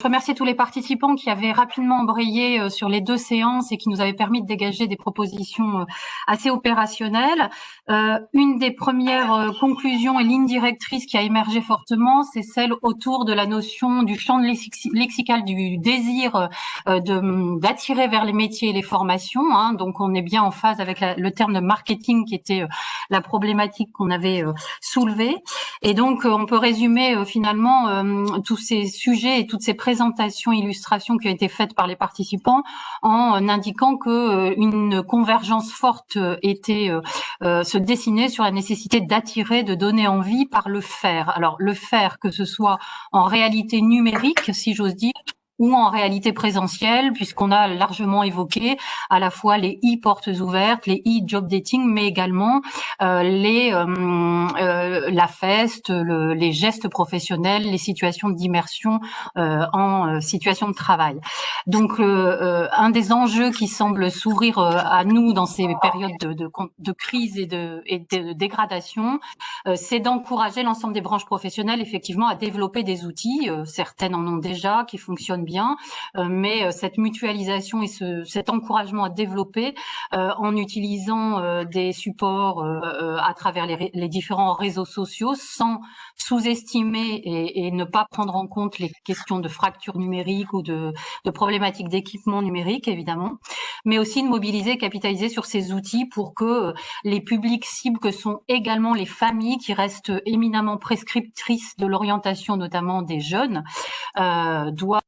remercier tous les participants qui avaient rapidement embrayé sur les 2 séances et qui nous avaient permis de dégager des propositions assez opérationnelles. Une des premières conclusions et lignes directrices qui a émergé fortement, c'est celle autour de la notion du champ lexical du désir d'attirer vers les métiers et les formations. Hein. Donc on est bien en phase avec le terme de marketing qui était la problématique qu'on avait soulevée. Et donc on peut résumer finalement tous ces sujets et toutes ces présentations, illustrations qui ont été faites par les participants en indiquant que une convergence forte était se dessinait sur la nécessité d'attirer, de donner envie par le faire. Alors le faire, que ce soit en réalité numérique, si j'ose dire, ou en réalité présentielle, puisqu'on a largement évoqué à la fois les e-portes ouvertes, les e-job dating, mais également la feste, les gestes professionnels, les situations d'immersion en situation de travail. Donc, un des enjeux qui semble s'ouvrir à nous dans ces périodes de crise et de dégradation, c'est d'encourager l'ensemble des branches professionnelles effectivement à développer des outils. Certaines en ont déjà, qui fonctionnent bien, mais cette mutualisation et cet encouragement à développer en utilisant des supports à travers les différents réseaux sociaux, sans sous-estimer et ne pas prendre en compte les questions de fracture numérique ou de problématiques d'équipement numérique, évidemment, mais aussi de mobiliser et capitaliser sur ces outils pour que les publics cibles que sont également les familles, qui restent éminemment prescriptrices de l'orientation, notamment des jeunes, doivent...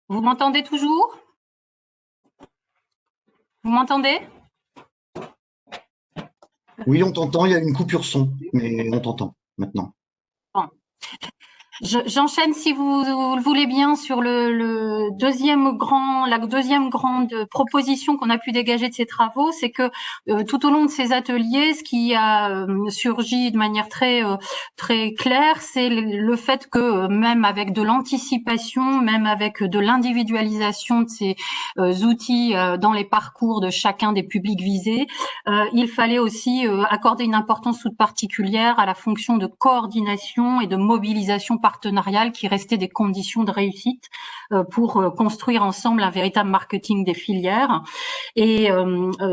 Vous m'entendez toujours? Vous m'entendez? Oui, on t'entend, il y a une coupure son, mais on t'entend maintenant. Bon. J'enchaîne, si vous le voulez bien, sur la deuxième grande proposition qu'on a pu dégager de ces travaux, c'est que tout au long de ces ateliers, ce qui a surgi de manière très claire, c'est le fait que même avec de l'anticipation, même avec de l'individualisation de ces outils dans les parcours de chacun des publics visés, il fallait aussi accorder une importance toute particulière à la fonction de coordination et de mobilisation partenariale qui restaient des conditions de réussite pour construire ensemble un véritable marketing des filières. Et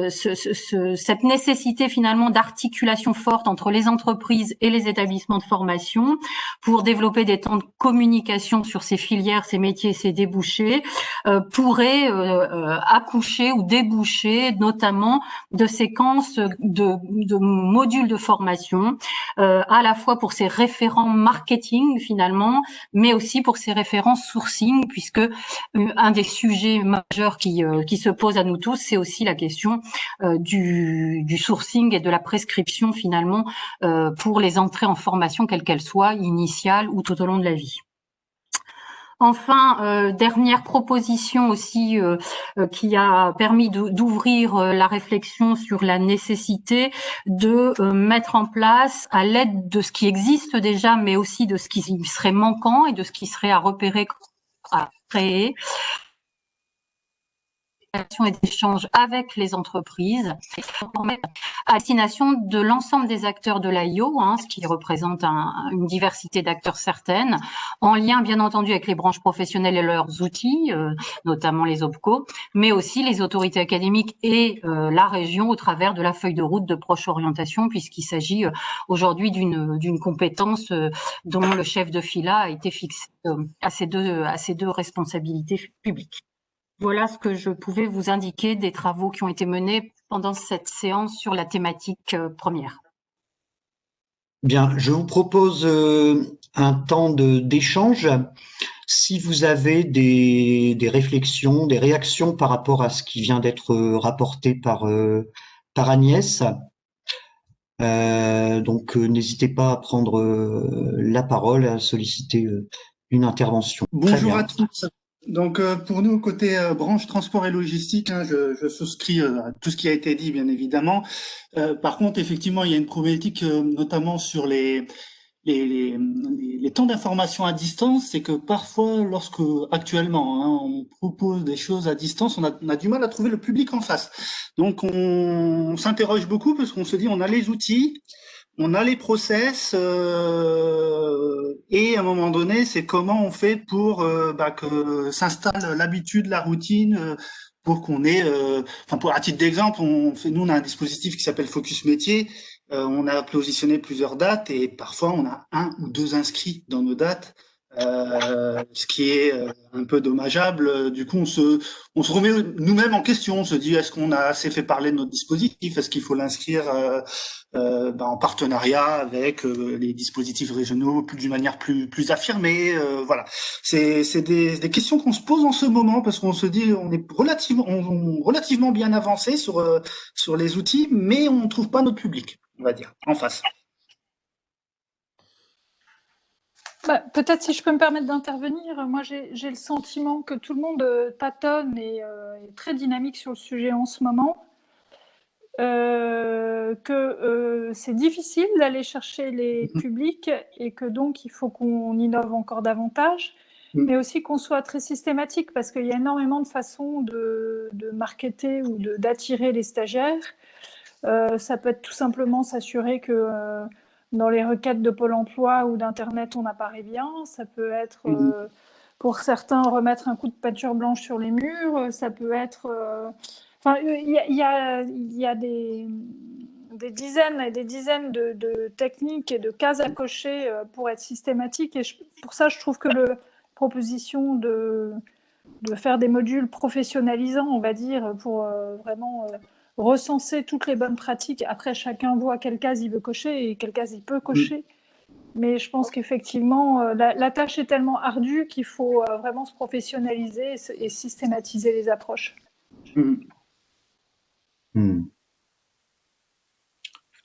cette nécessité finalement d'articulation forte entre les entreprises et les établissements de formation pour développer des temps de communication sur ces filières, ces métiers, ces débouchés, pourrait accoucher ou déboucher notamment de séquences de modules de formation, à la fois pour ces référents marketing finalement, mais aussi pour ces référents sourcing, puisque un des sujets majeurs qui se pose à nous tous, c'est aussi la question du sourcing et de la prescription finalement pour les entrées en formation, quelles qu'elles soient, initiales ou tout au long de la vie. Enfin, dernière proposition aussi qui a permis d'ouvrir la réflexion sur la nécessité de mettre en place, à l'aide de ce qui existe déjà, mais aussi de ce qui serait manquant et de ce qui serait à repérer, à créer, et d'échanges avec les entreprises, à destination de l'ensemble des acteurs de l'IO, ce qui représente une diversité d'acteurs certaines, en lien bien entendu avec les branches professionnelles et leurs outils, notamment les OPCO, mais aussi les autorités académiques et la région au travers de la feuille de route de proche orientation, puisqu'il s'agit aujourd'hui d'une compétence dont le chef de fila a été fixé à ces deux responsabilités publiques. Voilà ce que je pouvais vous indiquer des travaux qui ont été menés pendant cette séance sur la thématique première. Bien, je vous propose un temps d'échange. Si vous avez des réflexions, des réactions par rapport à ce qui vient d'être rapporté par Agnès, donc n'hésitez pas à prendre la parole, à solliciter une intervention. Bonjour à tous. Donc pour nous, côté branche transport et logistique, je souscris à tout ce qui a été dit, bien évidemment. Par contre, effectivement, il y a une problématique, notamment sur les les temps d'information à distance, c'est que parfois, lorsque actuellement on propose des choses à distance, on a du mal à trouver le public en face. Donc on s'interroge beaucoup parce qu'on se dit on a les outils, on a les process, et à un moment donné, c'est comment on fait pour que s'installe l'habitude, la routine. Pour qu'on ait, à titre d'exemple, nous on a un dispositif qui s'appelle Focus Métier. On a positionné plusieurs dates et parfois on a 1 ou 2 inscrits dans nos dates, ce qui est un peu dommageable. Du coup, on se remet nous-mêmes en question. On se dit, est-ce qu'on a assez fait parler de notre dispositif? Est-ce qu'il faut l'inscrire en partenariat avec les dispositifs régionaux d'une manière plus affirmée? Voilà, c'est des questions qu'on se pose en ce moment parce qu'on se dit on est relativement bien avancé sur les outils, mais on ne trouve pas notre public, on va dire, en face. Peut-être si je peux me permettre d'intervenir, moi j'ai le sentiment que tout le monde tâtonne et est très dynamique sur le sujet en ce moment, que c'est difficile d'aller chercher les publics et que donc il faut qu'on innove encore davantage, mais aussi qu'on soit très systématique parce qu'il y a énormément de façons de marketer ou d'attirer les stagiaires. Ça peut être tout simplement s'assurer que dans les requêtes de Pôle emploi ou d'Internet, on apparaît bien. Ça peut être, pour certains, remettre un coup de peinture blanche sur les murs. Ça peut être... il y a des dizaines et des dizaines de techniques et de cases à cocher pour être systématique. Et pour ça, je trouve que la proposition de faire des modules professionnalisants, on va dire, pour vraiment... recenser toutes les bonnes pratiques. Après, chacun voit quelle case il veut cocher et quelle case il peut cocher. Mais je pense qu'effectivement, la tâche est tellement ardue qu'il faut vraiment se professionnaliser et systématiser les approches. Tout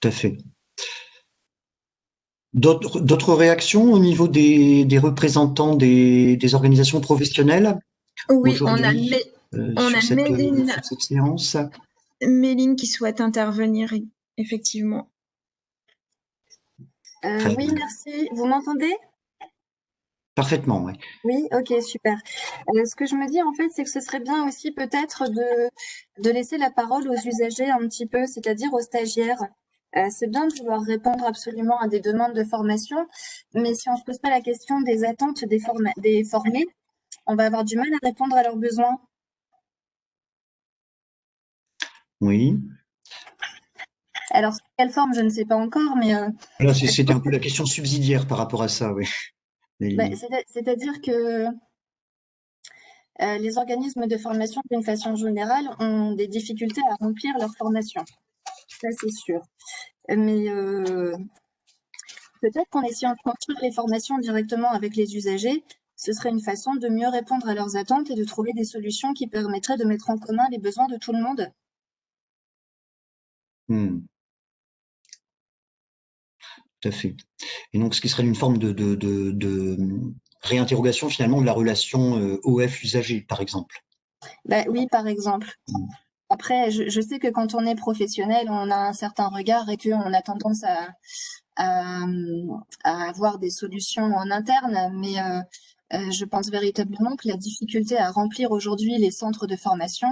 à fait. D'autres réactions au niveau des représentants des organisations professionnelles? Oui, on a Méline, sur cette séance. Méline qui souhaite intervenir, effectivement. Oui, merci. Vous m'entendez? Parfaitement, oui. Oui, ok, super. Ce que je me dis, en fait, c'est que ce serait bien aussi peut-être de laisser la parole aux usagers un petit peu, c'est-à-dire aux stagiaires. C'est bien de vouloir répondre absolument à des demandes de formation, mais si on ne se pose pas la question des attentes des formés, on va avoir du mal à répondre à leurs besoins. Oui. Alors, sous quelle forme, je ne sais pas encore, mais... Là, c'était un peu la question subsidiaire par rapport à ça, oui. C'est-à-dire que les organismes de formation, d'une façon générale, ont des difficultés à remplir leur formation. Ça, c'est sûr. Mais peut-être qu'en essayant de construire les formations directement avec les usagers, ce serait une façon de mieux répondre à leurs attentes et de trouver des solutions qui permettraient de mettre en commun les besoins de tout le monde. Tout à fait. Et donc, ce qui serait une forme de réinterrogation finalement de la relation OF-usager, par exemple. Oui, par exemple. Après, je sais que quand on est professionnel, on a un certain regard et qu'on a tendance à avoir des solutions en interne, mais je pense véritablement que la difficulté à remplir aujourd'hui les centres de formation,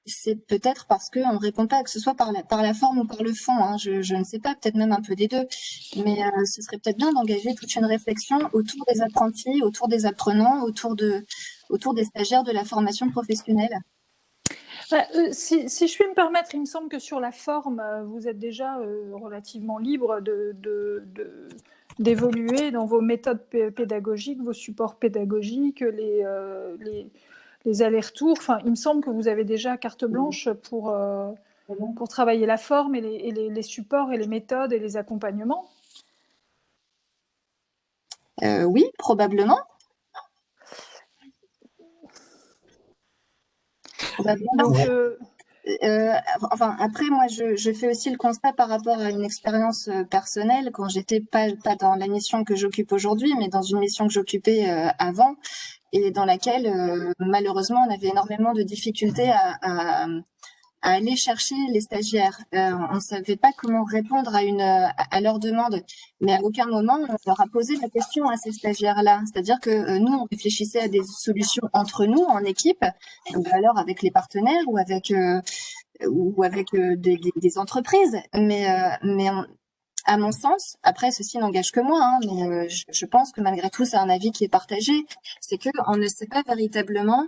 c'est peut-être parce qu'on ne répond pas, que ce soit par la forme ou par le fond, hein, je ne sais pas, peut-être même un peu des deux, mais ce serait peut-être bien d'engager toute une réflexion autour des apprentis, autour des apprenants, autour des stagiaires de la formation professionnelle. Si je puis me permettre, il me semble que sur la forme, vous êtes déjà relativement libre d'évoluer dans vos méthodes pédagogiques, vos supports pédagogiques, les allers-retours. Enfin, il me semble que vous avez déjà carte blanche pour travailler la forme et les supports et les méthodes et les accompagnements. Oui, probablement. Donc, après, moi, je fais aussi le constat par rapport à une expérience personnelle, quand j'étais pas dans la mission que j'occupe aujourd'hui, mais dans une mission que j'occupais avant, et dans laquelle, malheureusement, on avait énormément de difficultés à aller chercher les stagiaires. On ne savait pas comment répondre à leur demande, mais à aucun moment on leur a posé la question à ces stagiaires-là. C'est-à-dire que nous, on réfléchissait à des solutions entre nous, en équipe, ou alors avec les partenaires ou avec des entreprises. Mais à mon sens, après ceci n'engage que moi, hein, mais je pense que malgré tout c'est un avis qui est partagé, c'est que on ne sait pas véritablement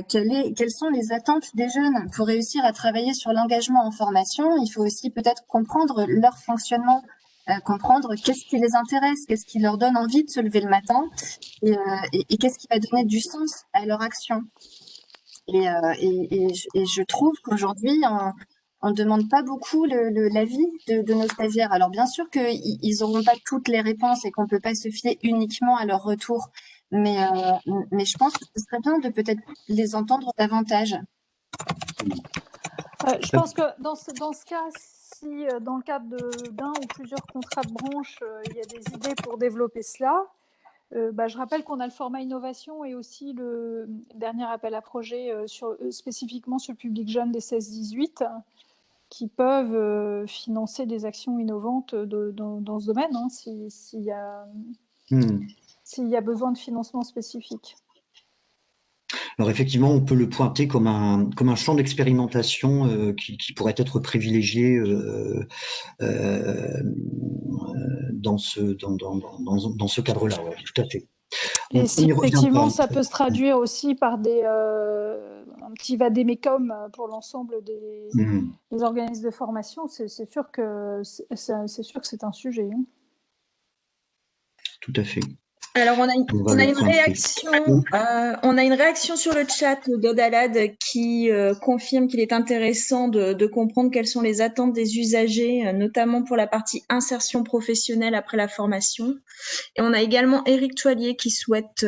quelles sont les attentes des jeunes. Pour réussir à travailler sur l'engagement en formation, il faut aussi peut-être comprendre leur fonctionnement, comprendre qu'est-ce qui les intéresse, qu'est-ce qui leur donne envie de se lever le matin, et qu'est-ce qui va donner du sens à leur action. Et je trouve qu'aujourd'hui, on ne demande pas beaucoup l'avis de nos stagiaires. Alors bien sûr qu'ils n'auront pas toutes les réponses et qu'on ne peut pas se fier uniquement à leur retour, mais je pense que ce serait bien de peut-être les entendre davantage. Je pense que dans ce cas, si dans le cadre d'un ou plusieurs contrats de branche, il y a des idées pour développer cela, je rappelle qu'on a le format innovation et aussi le dernier appel à projet spécifiquement sur le public jeune des 16-18 qui peuvent financer des actions innovantes dans ce domaine, hein, s'il y a besoin de financement spécifique. Alors effectivement, on peut le pointer comme un champ d'expérimentation qui pourrait être privilégié dans ce cadre-là, ouais, tout à fait. Et si effectivement ça peut se traduire aussi par un petit vadémécum pour l'ensemble des organismes de formation, c'est sûr que c'est un sujet. Hein. Tout à fait. Alors on a une réaction sur le chat d'Odalad qui confirme qu'il est intéressant de comprendre quelles sont les attentes des usagers, notamment pour la partie insertion professionnelle après la formation. Et on a également Éric Toillier qui souhaite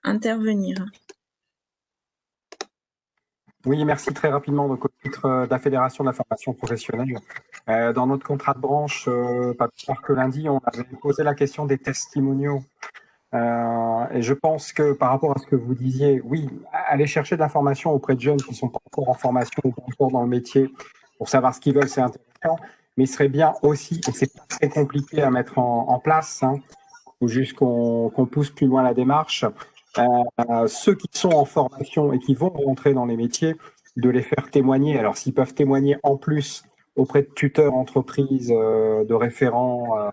intervenir. Oui, merci. Très rapidement. Donc, au titre de la Fédération de la formation professionnelle, dans notre contrat de branche, pas plus tard que lundi, on avait posé la question des testimoniaux. Et je pense que par rapport à ce que vous disiez, oui, aller chercher de l'information auprès de jeunes qui ne sont pas encore en formation ou pas encore dans le métier pour savoir ce qu'ils veulent, c'est intéressant. Mais il serait bien aussi, et c'est pas très compliqué à mettre en place, hein, faut juste qu'on pousse plus loin la démarche, ceux qui sont en formation et qui vont rentrer dans les métiers, de les faire témoigner. Alors, s'ils peuvent témoigner en plus auprès de tuteurs, entreprises, de référents,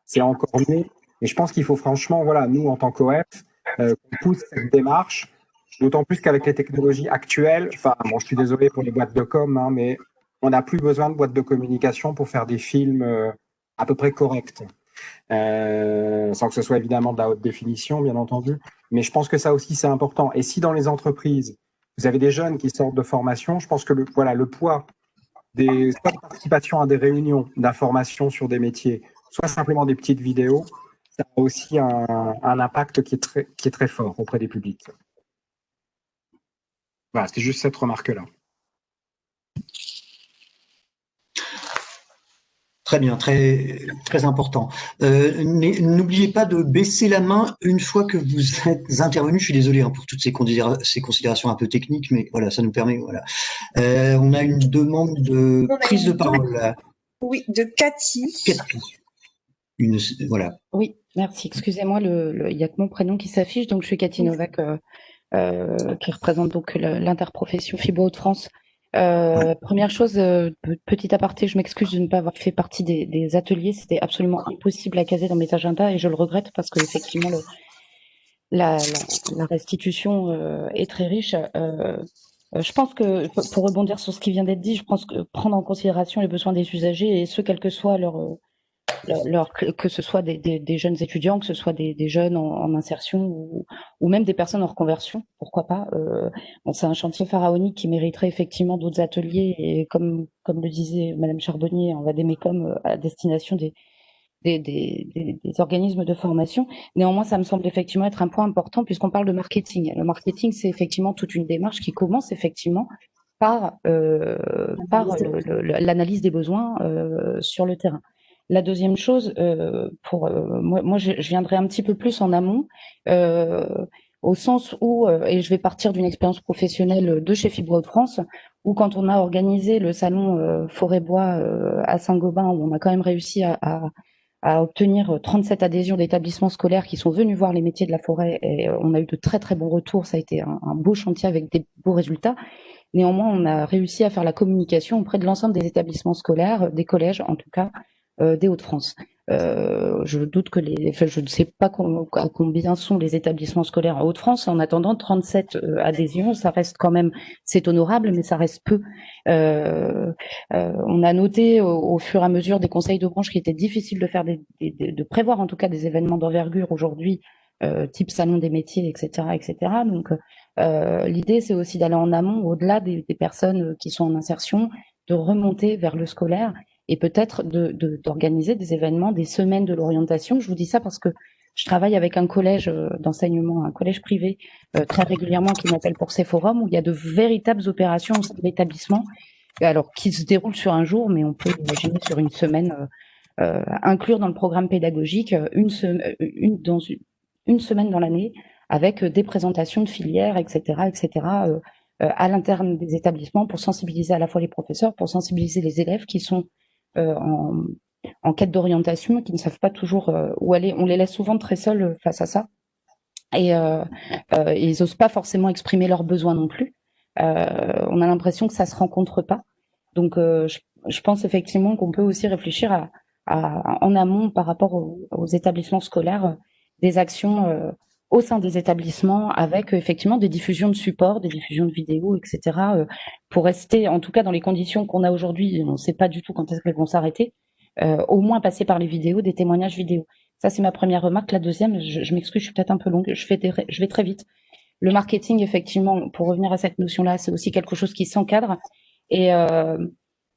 c'est encore mieux. Et je pense qu'il faut franchement, voilà, nous, en tant qu'OF, qu'on pousse cette démarche, d'autant plus qu'avec les technologies actuelles, enfin, bon, je suis désolé pour les boîtes de com, hein, mais on n'a plus besoin de boîtes de communication pour faire des films à peu près corrects. Sans que ce soit évidemment de la haute définition, bien entendu. Mais je pense que ça aussi, c'est important. Et si dans les entreprises, vous avez des jeunes qui sortent de formation, je pense que le poids des soit de participation à des réunions d'information sur des métiers, soit simplement des petites vidéos, ça a aussi un impact qui est très fort auprès des publics. Voilà, c'est juste cette remarque-là. Très bien, très, très important. N'oubliez pas de baisser la main une fois que vous êtes intervenu. Je suis désolé pour toutes ces considérations un peu techniques, mais voilà, ça nous permet. Voilà. On a une demande de prise de parole. Oui, de Cathy. Voilà. Oui, merci. Excusez-moi, il n'y a que mon prénom qui s'affiche, donc je suis Cathy Novak, qui représente donc l'interprofession FIBO Hauts-de-France. Première chose, petit aparté, je m'excuse de ne pas avoir fait partie des ateliers, c'était absolument impossible à caser dans mes agendas et je le regrette parce que effectivement la restitution est très riche. Je pense que pour rebondir sur ce qui vient d'être dit, je pense que prendre en considération les besoins des usagers et ce quel que soit que ce soit des jeunes étudiants, que ce soit des jeunes en insertion ou même des personnes en reconversion, pourquoi pas. C'est un chantier pharaonique qui mériterait effectivement d'autres ateliers et comme le disait Madame Charbonnier, on va comme à destination des organismes de formation. Néanmoins, ça me semble effectivement être un point important puisqu'on parle de marketing. Le marketing, c'est effectivement toute une démarche qui commence effectivement par l'analyse des besoins sur le terrain. La deuxième chose, moi je viendrai un petit peu plus en amont. au sens où, et je vais partir d'une expérience professionnelle de chez Fibro de France, où quand on a organisé le salon Forêt-Bois à Saint-Gobain, où on a quand même réussi à obtenir 37 adhésions d'établissements scolaires qui sont venus voir les métiers de la forêt, et on a eu de très très bons retours, ça a été un beau chantier avec des beaux résultats. Néanmoins, on a réussi à faire la communication auprès de l'ensemble des établissements scolaires, des collèges en tout cas, des Hauts-de-France. Je doute que je ne sais pas à combien sont les établissements scolaires en Hauts-de-France. En attendant, 37 adhésions, ça reste quand même, c'est honorable, mais ça reste peu. On a noté au fur et à mesure des conseils de branche qu'il était difficile de faire de prévoir en tout cas des événements d'envergure aujourd'hui, type salon des métiers, etc., etc. Donc l'idée, c'est aussi d'aller en amont, au-delà des personnes qui sont en insertion, de remonter vers le scolaire et peut-être d'organiser des événements, des semaines de l'orientation. Je vous dis ça parce que je travaille avec un collège d'enseignement, un collège privé très régulièrement qui m'appelle pour ces forums où il y a de véritables opérations au sein de l'établissement, alors qui se déroulent sur un jour, mais on peut imaginer sur une semaine, inclure dans le programme pédagogique une semaine dans l'année avec des présentations de filières, etc., à l'interne des établissements pour sensibiliser à la fois les professeurs, pour sensibiliser les élèves qui sont en quête d'orientation, qui ne savent pas toujours où aller. On les laisse souvent très seuls face à ça. Et ils n'osent pas forcément exprimer leurs besoins non plus. On a l'impression que ça se rencontre pas. Donc, je pense effectivement qu'on peut aussi réfléchir en amont par rapport aux établissements scolaires, des actions au sein des établissements avec effectivement des diffusions de supports, des diffusions de vidéos, etc. Pour rester, en tout cas dans les conditions qu'on a aujourd'hui, on ne sait pas du tout quand est-ce qu'elles vont s'arrêter, au moins passer par les vidéos, des témoignages vidéo. Ça, c'est ma première remarque. La deuxième, je m'excuse, je suis peut-être un peu longue, je vais très vite. Le marketing, effectivement, pour revenir à cette notion-là, c'est aussi quelque chose qui s'encadre. Et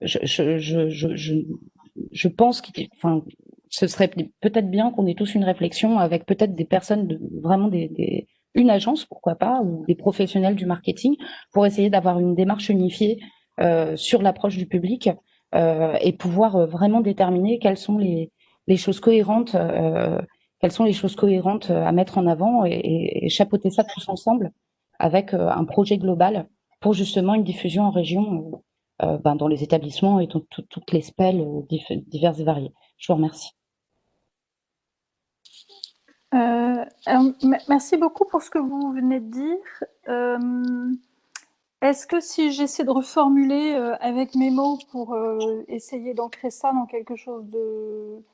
je pense qu'il, enfin, ce serait peut-être bien qu'on ait tous une réflexion avec peut-être des personnes, vraiment une agence, pourquoi pas, ou des professionnels du marketing, pour essayer d'avoir une démarche unifiée sur l'approche du public et pouvoir vraiment déterminer quelles sont les choses cohérentes, à mettre en avant et chapeauter ça tous ensemble avec un projet global pour justement une diffusion en région dans les établissements et toutes les spells diverses et variées. Je vous remercie. Merci beaucoup pour ce que vous venez de dire. Est-ce que si j'essaie de reformuler avec mes mots pour essayer d'ancrer ça dans quelque chose de...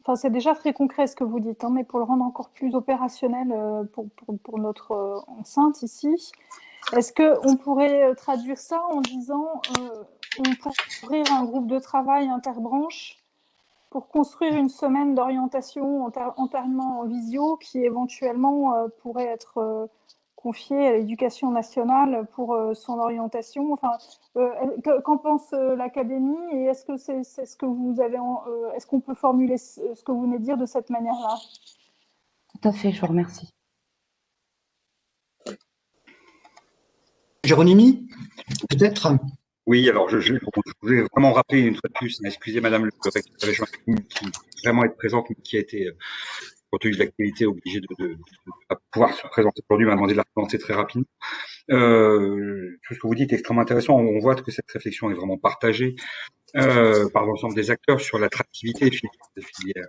Enfin, c'est déjà très concret ce que vous dites, hein, mais pour le rendre encore plus opérationnel pour notre enceinte ici, est-ce qu'on pourrait traduire ça en disant on pourrait ouvrir un groupe de travail interbranche pour construire une semaine d'orientation entièrement en visio qui éventuellement pourrait être confiée à l'éducation nationale pour son orientation. Enfin, qu'en pense l'académie et est-ce que c'est ce que vous avez est-ce qu'on peut formuler ce que vous venez de dire de cette manière-là? Tout à fait, je vous remercie. Géronimi, peut-être? Oui, alors je voulais vraiment rappeler une fois de plus, excusez Madame le recteur de la région qui vraiment être présente, mais qui a été, compte tenu de l'actualité, obligée de pouvoir se présenter aujourd'hui, m'a demandé de la présenter très rapidement. Tout ce que vous dites est extrêmement intéressant. On voit que cette réflexion est vraiment partagée par l'ensemble des acteurs sur l'attractivité des filières.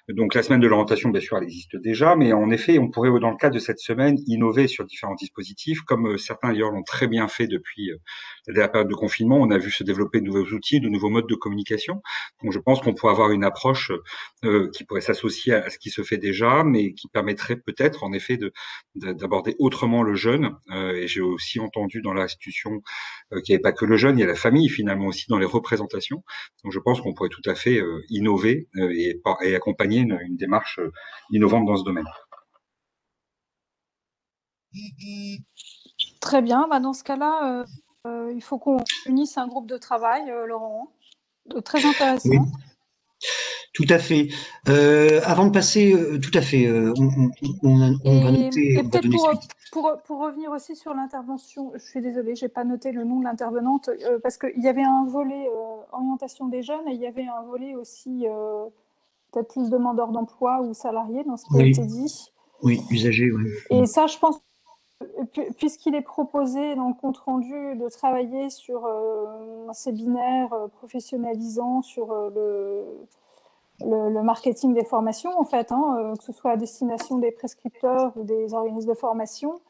Donc la semaine de l'orientation, bien sûr, elle existe déjà, mais en effet, on pourrait, dans le cadre de cette semaine, innover sur différents dispositifs, comme certains d'ailleurs l'ont très bien fait depuis la période de confinement. On a vu se développer de nouveaux outils, de nouveaux modes de communication. Donc je pense qu'on pourrait avoir une approche qui pourrait s'associer à ce qui se fait déjà, mais qui permettrait peut-être, en effet, d'aborder autrement le jeune. Et j'ai aussi entendu dans la restitution qu'il n'y avait pas que le jeune, il y a la famille finalement aussi dans les représentations. Donc je pense qu'on pourrait tout à fait innover et accompagner une démarche innovante dans ce domaine. Très bien. Bah dans ce cas-là, il faut qu'on unisse un groupe de travail, Laurent. Très intéressant. Oui. Tout à fait. Avant de passer, tout à fait, on va noter. Et peut-être pour revenir aussi sur l'intervention, je suis désolée, j'ai pas noté le nom de l'intervenante parce qu'il y avait un volet orientation des jeunes et il y avait un volet aussi peut-être plus demandeurs d'emploi ou salariés dans ce qui a été dit. Oui, usager, oui. Et ça, je pense, puisqu'il est proposé dans le compte-rendu de travailler sur un séminaire professionnalisant sur le marketing des formations, en fait, que ce soit à destination des prescripteurs ou des organismes de formation,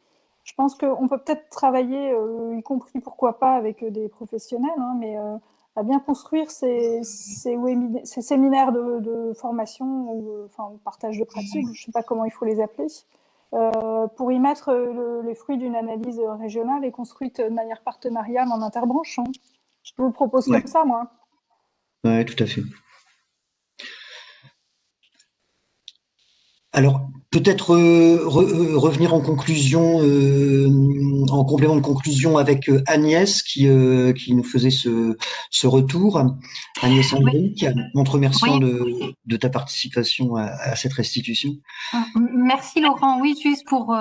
je pense qu'on peut peut-être travailler, y compris, pourquoi pas, avec des professionnels, mais à bien construire ces séminaires de formation ou partage de pratiques, je ne sais pas comment il faut les appeler, pour y mettre les fruits d'une analyse régionale et construite de manière partenariale en interbranche. Je vous le propose comme ça, moi. Oui, tout à fait. Alors, peut-être revenir en conclusion, en complément de conclusion avec Agnès qui nous faisait ce retour. Agnès Hendrick, en te remerciant de ta participation à cette restitution. Merci Laurent. Oui, juste pour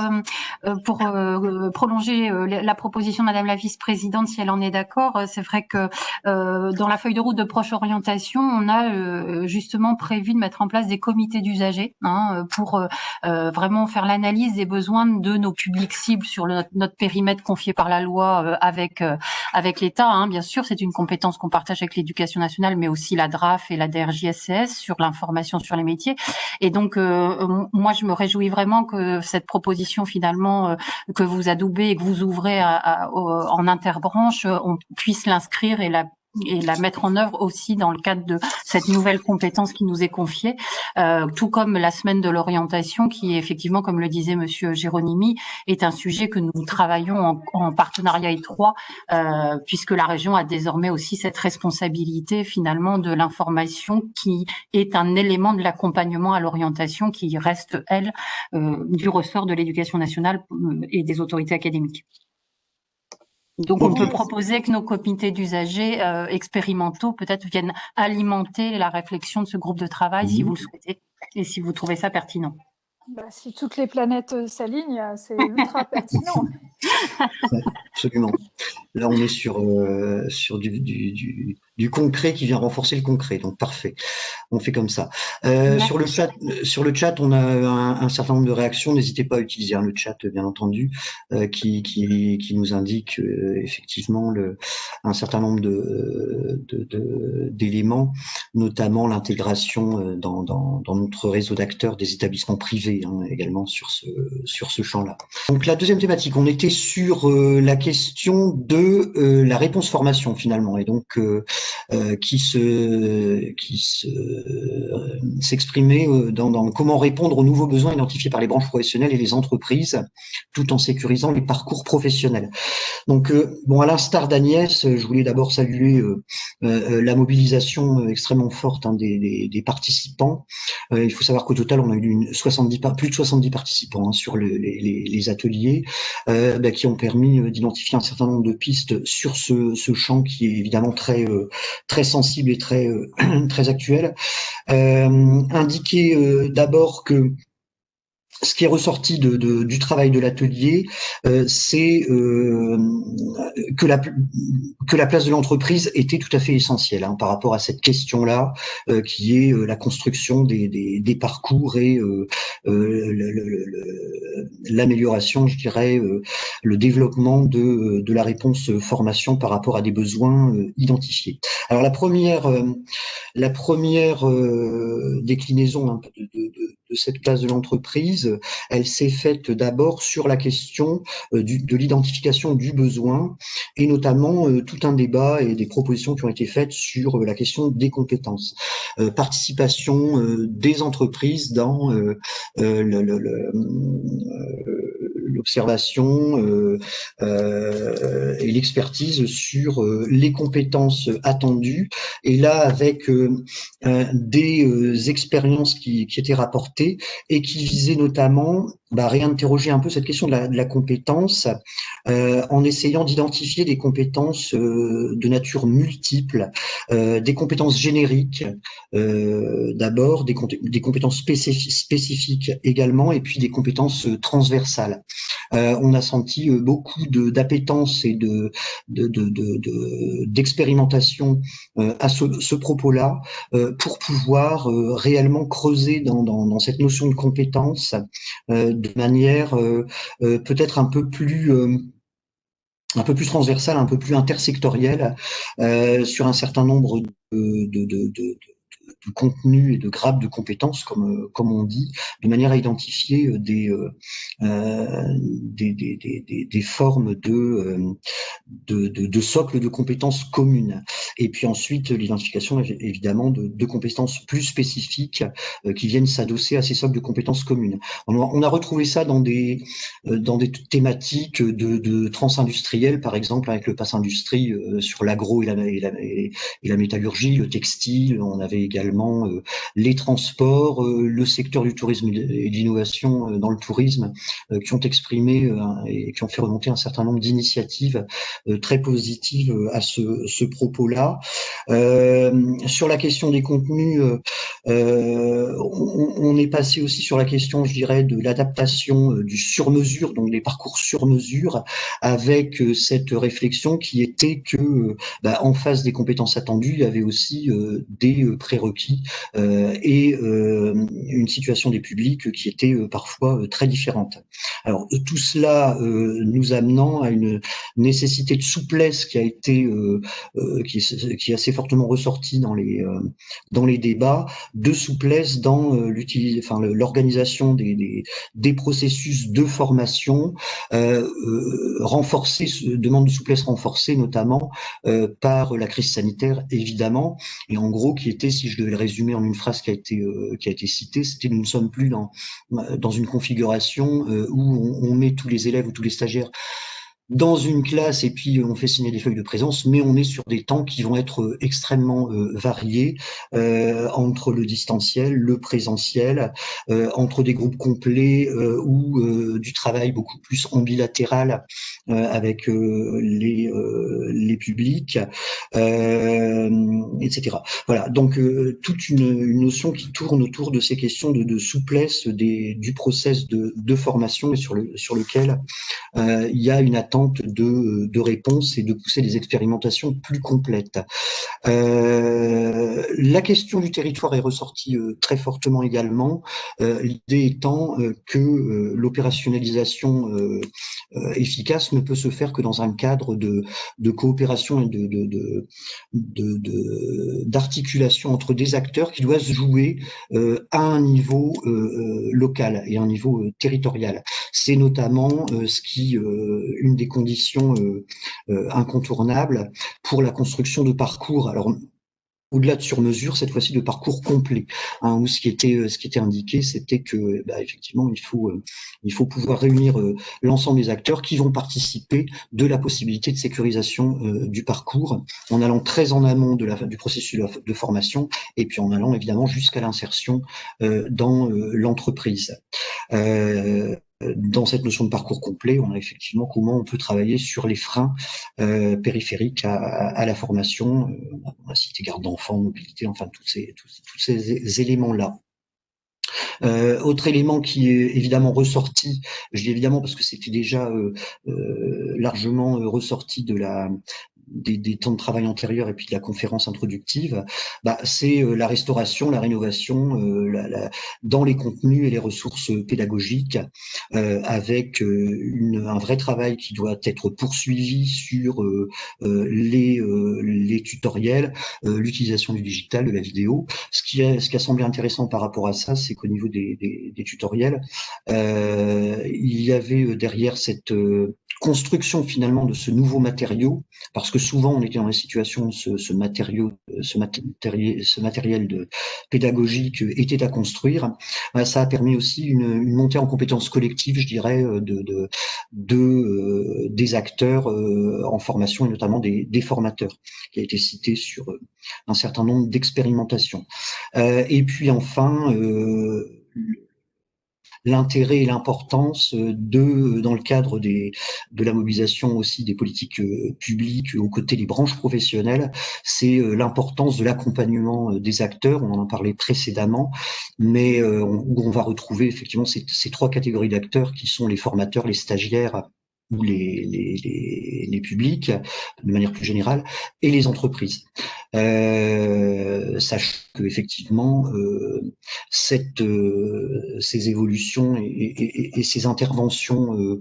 prolonger la proposition de Madame la vice-présidente, si elle en est d'accord, c'est vrai que dans la feuille de route de proche orientation, on a justement prévu de mettre en place des comités d'usagers pour vraiment faire l'analyse des besoins de nos publics cibles sur notre périmètre confié par la loi avec l'État. Bien sûr, c'est une compétence qu'on partage avec l'Éducation nationale, mais aussi la DRAF et la DRJSCS sur l'information sur les métiers. Et donc, moi, je me réjouis vraiment que cette proposition, finalement, que vous adoubez et que vous ouvrez en interbranche, on puisse l'inscrire et la mettre en œuvre aussi dans le cadre de cette nouvelle compétence qui nous est confiée, tout comme la semaine de l'orientation qui, effectivement, comme le disait Monsieur Géronimi, est un sujet que nous travaillons en partenariat étroit, puisque la région a désormais aussi cette responsabilité, finalement, de l'information qui est un élément de l'accompagnement à l'orientation qui reste, elle, du ressort de l'Éducation nationale et des autorités académiques. Donc, on peut proposer que nos comités d'usagers expérimentaux peut-être viennent alimenter la réflexion de ce groupe de travail, si vous le souhaitez, et si vous trouvez ça pertinent. Si toutes les planètes s'alignent, c'est ultra pertinent. Ouais, absolument. Là, on est sur du concret qui vient renforcer le concret, donc parfait. On fait comme ça. Sur le chat, on a un certain nombre de réactions. N'hésitez pas à utiliser le chat, bien entendu, qui nous indique effectivement un certain nombre d'éléments, notamment l'intégration dans notre réseau d'acteurs des établissements privés, également sur ce champ-là. Donc la deuxième thématique, on était sur la question de la réponse formation finalement, et donc qui s'exprimait dans comment répondre aux nouveaux besoins identifiés par les branches professionnelles et les entreprises, tout en sécurisant les parcours professionnels. Donc, à l'instar d'Agnès, je voulais d'abord saluer la mobilisation extrêmement forte des participants. Il faut savoir qu'au total, on a eu plus de 70 participants sur les ateliers, qui ont permis d'identifier un certain nombre de pistes sur ce champ qui est évidemment très sensible et très actuel. Indiquer d'abord que ce qui est ressorti du travail de l'atelier, c'est que la place de l'entreprise était tout à fait essentielle par rapport à cette question-là, qui est la construction des parcours et l'amélioration, je dirais, le développement de la réponse formation par rapport à des besoins identifiés. Alors la première déclinaison de cette place de l'entreprise, elle s'est faite d'abord sur la question de l'identification du besoin et notamment tout un débat et des propositions qui ont été faites sur la question des compétences. Participation des entreprises dans l'observation et l'expertise sur les compétences attendues, et là avec des expériences qui étaient rapportées et qui visaient notamment réinterroger un peu cette question de la compétence en essayant d'identifier des compétences de nature multiple, des compétences génériques d'abord, des compétences spécifiques également, et puis des compétences transversales. On a senti beaucoup d'appétence et d'expérimentation à ce propos-là, pour pouvoir réellement creuser dans cette notion de compétence de manière peut-être un peu plus transversale, un peu plus intersectorielle, sur un certain nombre de contenus et de grappes de compétences, comme on dit, de manière à identifier des formes de socles de compétences communes. Et puis ensuite, l'identification, évidemment, de compétences plus spécifiques qui viennent s'adosser à ces socles de compétences communes. On a retrouvé ça dans des thématiques de transindustriel, par exemple, avec le pass industrie sur l'agro et la métallurgie, le textile. On avait également les transports, le secteur du tourisme et de l'innovation dans le tourisme, qui ont exprimé et qui ont fait remonter un certain nombre d'initiatives très positives à ce propos-là. Sur la question des contenus, on est passé aussi sur la question, je dirais, de l'adaptation du sur-mesure, donc des parcours sur-mesure, avec cette réflexion qui était que, en face des compétences attendues, il y avait aussi des prérequis et une situation des publics qui était parfois très différente. Alors tout cela nous amenant à une nécessité de souplesse qui a été qui est assez fortement ressortie dans les débats, de souplesse dans l'organisation des processus de formation, demande de souplesse renforcée notamment par la crise sanitaire, évidemment, et en gros qui était, si je devais le résumer en une phrase qui a été citée, c'était: nous ne sommes plus dans une configuration où on met tous les élèves ou tous les stagiaires dans une classe et puis on fait signer des feuilles de présence, mais on est sur des temps qui vont être extrêmement variés, entre le distanciel, le présentiel, entre des groupes complets ou du travail beaucoup plus en bilatéral avec les publics, etc. Voilà, donc toute une notion qui tourne autour de ces questions de souplesse du process de formation, et sur lequel il y a une attente de réponse et de pousser des expérimentations plus complètes. La question du territoire est ressortie très fortement également, l'idée étant que l'opérationnalisation efficace ne peut se faire que dans un cadre de coopération et d'articulation entre des acteurs qui doivent se jouer à un niveau local et à un niveau territorial. C'est notamment une des conditions incontournables pour la construction de parcours. Alors, au-delà de sur-mesure, cette fois-ci de parcours complet, où ce qui était indiqué, c'était que effectivement il faut pouvoir réunir l'ensemble des acteurs qui vont participer de la possibilité de sécurisation du parcours, en allant très en amont du processus de formation, et puis en allant évidemment jusqu'à l'insertion dans l'entreprise. Dans cette notion de parcours complet, on a effectivement comment on peut travailler sur les freins périphériques à la formation. On a cité garde d'enfants, mobilité, enfin tous ces éléments-là. Autre élément qui est évidemment ressorti, je dis évidemment parce que c'était déjà largement ressorti des temps de travail antérieurs et puis de la conférence introductive, c'est la restauration, la rénovation dans les contenus et les ressources pédagogiques, avec un vrai travail qui doit être poursuivi sur les tutoriels, l'utilisation du digital, de la vidéo. Ce qui a semblé intéressant par rapport à ça, c'est qu'au niveau des tutoriels, il y avait derrière cette construction finalement de ce nouveau matériau, parce que souvent on était dans la situation où ce matériel pédagogique était à construire. Ça a permis aussi une montée en compétences collectives, je dirais, des acteurs en formation, et notamment des formateurs, qui a été cité sur un certain nombre d'expérimentations. Et puis enfin, l'intérêt et l'importance dans le cadre de la mobilisation aussi des politiques publiques aux côtés des branches professionnelles, c'est l'importance de l'accompagnement des acteurs. On en parlait précédemment, mais où on va retrouver effectivement ces trois catégories d'acteurs qui sont les formateurs, les stagiaires ou les publics de manière plus générale, et les entreprises. Sachant que effectivement ces évolutions et ces interventions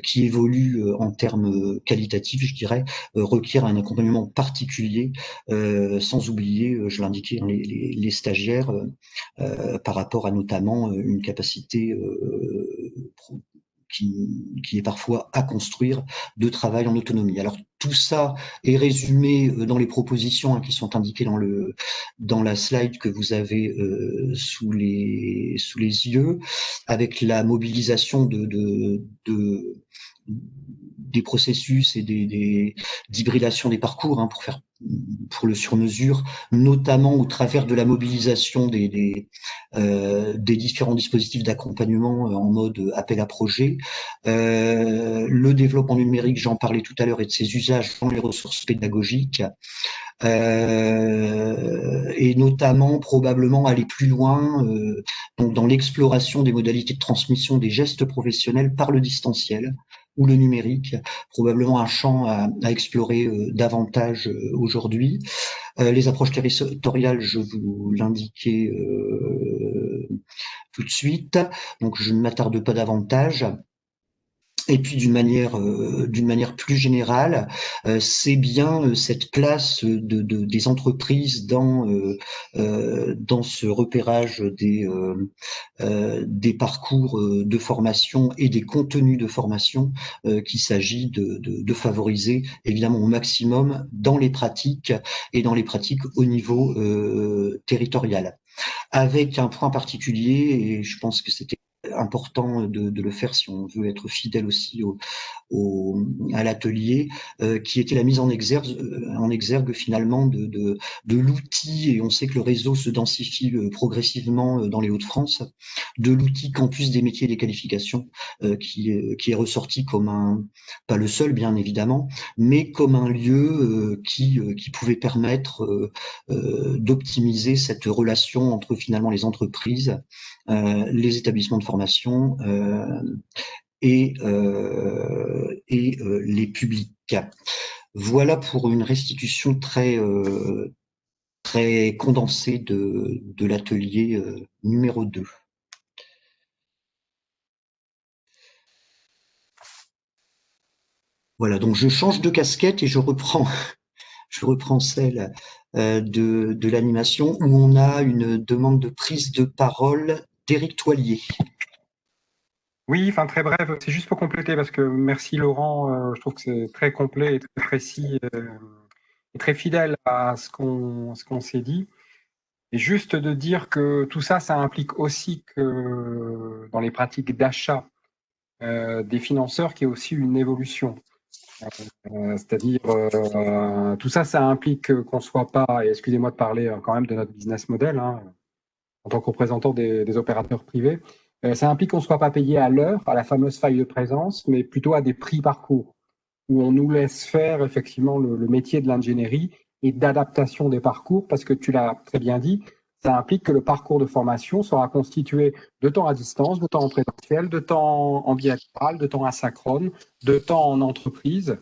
qui évoluent en termes qualitatifs, je dirais, requièrent un accompagnement particulier, sans oublier, je l'indiquais, les stagiaires par rapport à notamment une capacité qui est parfois à construire de travail en autonomie. Alors tout ça est résumé dans les propositions qui sont indiquées dans la slide que vous avez sous les yeux, avec la mobilisation des processus et d'hybridation des parcours pour le sur-mesure, notamment au travers de la mobilisation des différents dispositifs d'accompagnement en mode appel à projet, le développement numérique, j'en parlais tout à l'heure, et de ses usages dans les ressources pédagogiques, et notamment probablement aller plus loin donc dans l'exploration des modalités de transmission des gestes professionnels par le distanciel ou le numérique, probablement un champ à explorer davantage aujourd'hui. Les approches territoriales, je vous l'indiquais tout de suite, donc je ne m'attarde pas davantage. Et puis d'une manière plus générale, c'est bien cette place des entreprises dans ce repérage des parcours de formation et des contenus de formation qu'il s'agit de favoriser évidemment au maximum dans les pratiques et dans les pratiques au niveau territorial. Avec un point particulier, et je pense que c'était important de le faire si on veut être fidèle aussi à l'atelier, qui était la mise en exergue finalement de l'outil, et on sait que le réseau se densifie progressivement dans les Hauts-de-France, de l'outil Campus des métiers et des qualifications, qui est ressorti comme pas le seul bien évidemment, mais comme un lieu qui pouvait permettre d'optimiser cette relation entre finalement les entreprises, les établissements de formation et les publics. Voilà pour une restitution très condensée de l'atelier numéro 2. Voilà, donc je change de casquette et je reprends celle de l'animation, où on a une demande de prise de parole d'Éric Toillier. Oui, enfin très bref, c'est juste pour compléter parce que merci Laurent, je trouve que c'est très complet et très précis et très fidèle à ce qu'on s'est dit. Et juste de dire que tout ça, ça implique aussi que dans les pratiques d'achat des financeurs, qu'il y ait aussi une évolution. C'est-à-dire, tout ça, ça implique qu'on ne soit pas, et excusez-moi de parler quand même de notre business model, en tant que représentant des opérateurs privés, ça implique qu'on ne soit pas payé à l'heure, à la fameuse faille de présence, mais plutôt à des prix parcours, où on nous laisse faire effectivement le métier de l'ingénierie et d'adaptation des parcours, parce que tu l'as très bien dit, ça implique que le parcours de formation sera constitué de temps à distance, de temps en présentiel, de temps en bilatéral, de temps asynchrone, de temps en entreprise.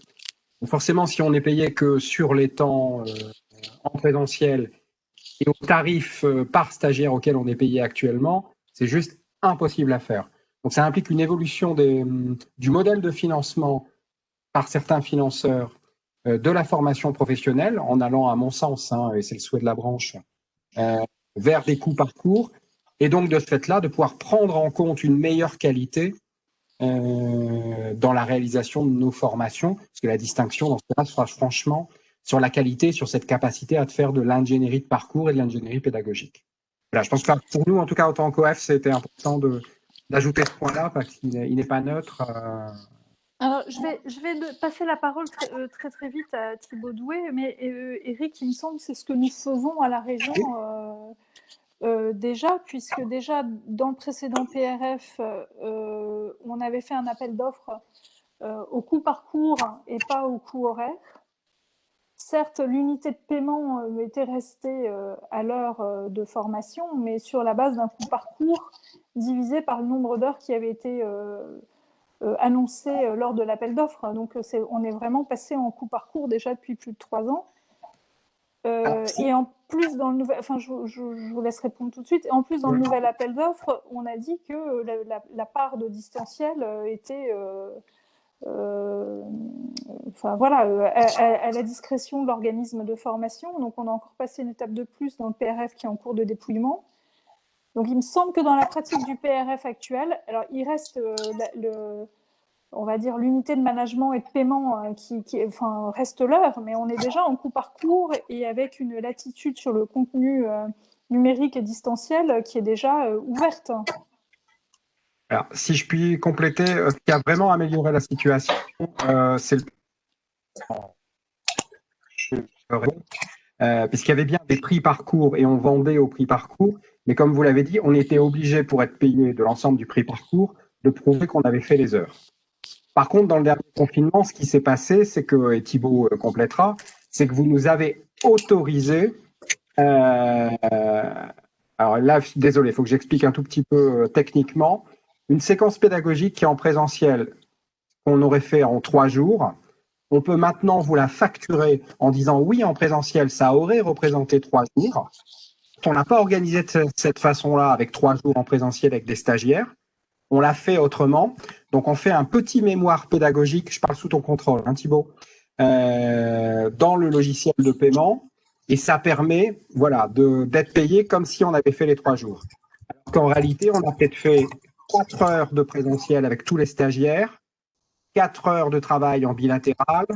Donc forcément, si on n'est payé que sur les temps en présentiel et au tarif par stagiaire auquel on est payé actuellement, c'est juste impossible à faire. Donc ça implique une évolution du modèle de financement par certains financeurs de la formation professionnelle, en allant, à mon sens, et c'est le souhait de la branche, vers des coûts parcours, et donc de ce fait-là, de pouvoir prendre en compte une meilleure qualité dans la réalisation de nos formations, parce que la distinction dans ce cas-là sera franchement sur la qualité, sur cette capacité à faire de l'ingénierie de parcours et de l'ingénierie pédagogique. Voilà, je pense que pour nous, en tout cas, en tant qu'OF, c'était important d'ajouter ce point-là, parce qu'il n'est pas neutre. Alors, je vais passer la parole très vite à Thibaut Doué, mais Eric, il me semble que c'est ce que nous faisons à la région déjà, puisque déjà dans le précédent PRF, on avait fait un appel d'offres au coût par cours et pas au coût horaire. Certes, l'unité de paiement était restée à l'heure de formation, mais sur la base d'un coût par cours divisé par le nombre d'heures qui avait été annoncé lors de l'appel d'offres. Donc, on est vraiment passé en coût par cours déjà depuis plus de 3 ans. Et en plus, dans le nouvel, enfin, je vous laisse répondre tout de suite. Et en plus, dans le nouvel appel d'offres, on a dit que la part de distanciel était, enfin voilà, à la discrétion de l'organisme de formation. Donc, on a encore passé une étape de plus dans le PRF qui est en cours de dépouillement. Donc, il me semble que dans la pratique du PRF actuel, alors il reste on va dire l'unité de management et de paiement qui enfin, reste l'heure, mais on est déjà en coût par cours et avec une latitude sur le contenu numérique et distanciel qui est déjà ouverte. Alors, si je puis compléter, ce qui a vraiment amélioré la situation, c'est puisqu'il y avait bien des prix par cours et on vendait au prix par cours, mais comme vous l'avez dit, on était obligé pour être payé de l'ensemble du prix par cours de prouver qu'on avait fait les heures. Par contre, dans le dernier confinement, ce qui s'est passé, c'est que, et Thibaut complétera, c'est que vous nous avez autorisé, alors là, désolé, il faut que j'explique un tout petit peu techniquement, une séquence pédagogique qui est en présentiel, qu'on aurait fait en 3 jours, on peut maintenant vous la facturer en disant oui, en présentiel, ça aurait représenté 3 jours. On n'a pas organisé de cette façon-là avec 3 jours en présentiel avec des stagiaires. On l'a fait autrement. Donc, on fait un petit mémoire pédagogique, je parle sous ton contrôle, hein, Thibaut, dans le logiciel de paiement. Et ça permet voilà, d'être payé comme si on avait fait les 3 jours. Alors qu'en réalité, on a peut-être fait 4 heures de présentiel avec tous les stagiaires, 4 heures de travail en bilatéral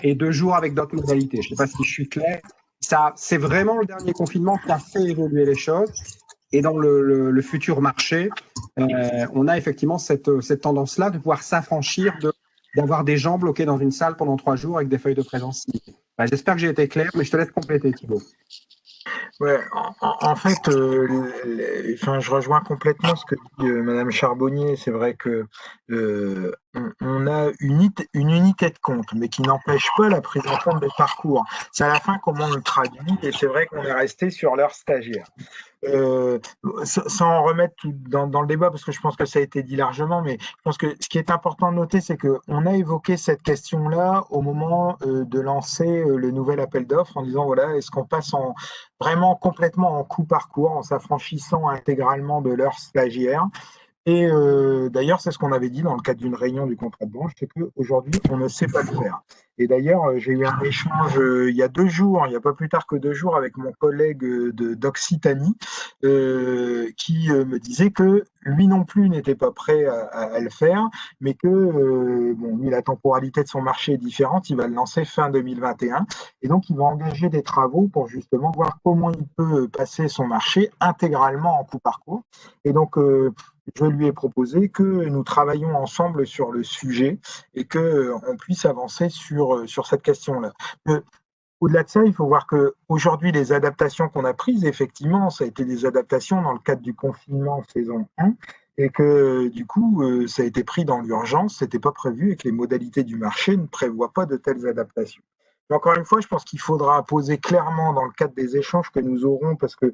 et 2 jours avec d'autres modalités. Je ne sais pas si je suis clair. Ça, c'est vraiment le dernier confinement qui a fait évoluer les choses. Et dans le futur marché, on a effectivement cette tendance-là de pouvoir s'affranchir d'avoir des gens bloqués dans une salle pendant 3 jours avec des feuilles de présence. J'espère que j'ai été clair, mais je te laisse compléter, Thibaut. Ouais, en fait, enfin, je rejoins complètement ce que dit Madame Charbonnier. C'est vrai que on a une unité de compte, mais qui n'empêche pas la prise en compte des parcours. C'est à la fin comment on le traduit, et c'est vrai qu'on est resté sur l'heure stagiaire. Sans remettre tout dans le débat, parce que je pense que ça a été dit largement, mais je pense que ce qui est important de noter, c'est qu'on a évoqué cette question-là au moment de lancer le nouvel appel d'offres en disant, voilà, est-ce qu'on passe vraiment complètement en coup par cours, en s'affranchissant intégralement de l'heure stagiaire. Et d'ailleurs, c'est ce qu'on avait dit dans le cadre d'une réunion du contrat de branche, c'est qu'aujourd'hui, on ne sait pas le faire. Et d'ailleurs, j'ai eu un échange il y a 2 jours, il n'y a pas plus tard que 2 jours, avec mon collègue d'Occitanie, qui me disait que lui non plus n'était pas prêt à le faire, mais que bon, lui, la temporalité de son marché est différente, il va le lancer fin 2021, et donc il va engager des travaux pour justement voir comment il peut passer son marché intégralement en coup par coup. Et donc, je lui ai proposé que nous travaillions ensemble sur le sujet et qu'on puisse avancer sur cette question-là. Au-delà de ça, il faut voir qu'aujourd'hui, les adaptations qu'on a prises, effectivement, ça a été des adaptations dans le cadre du confinement saison 1 et que du coup, ça a été pris dans l'urgence, ce n'était pas prévu et que les modalités du marché ne prévoient pas de telles adaptations. Mais encore une fois, je pense qu'il faudra poser clairement dans le cadre des échanges que nous aurons, parce que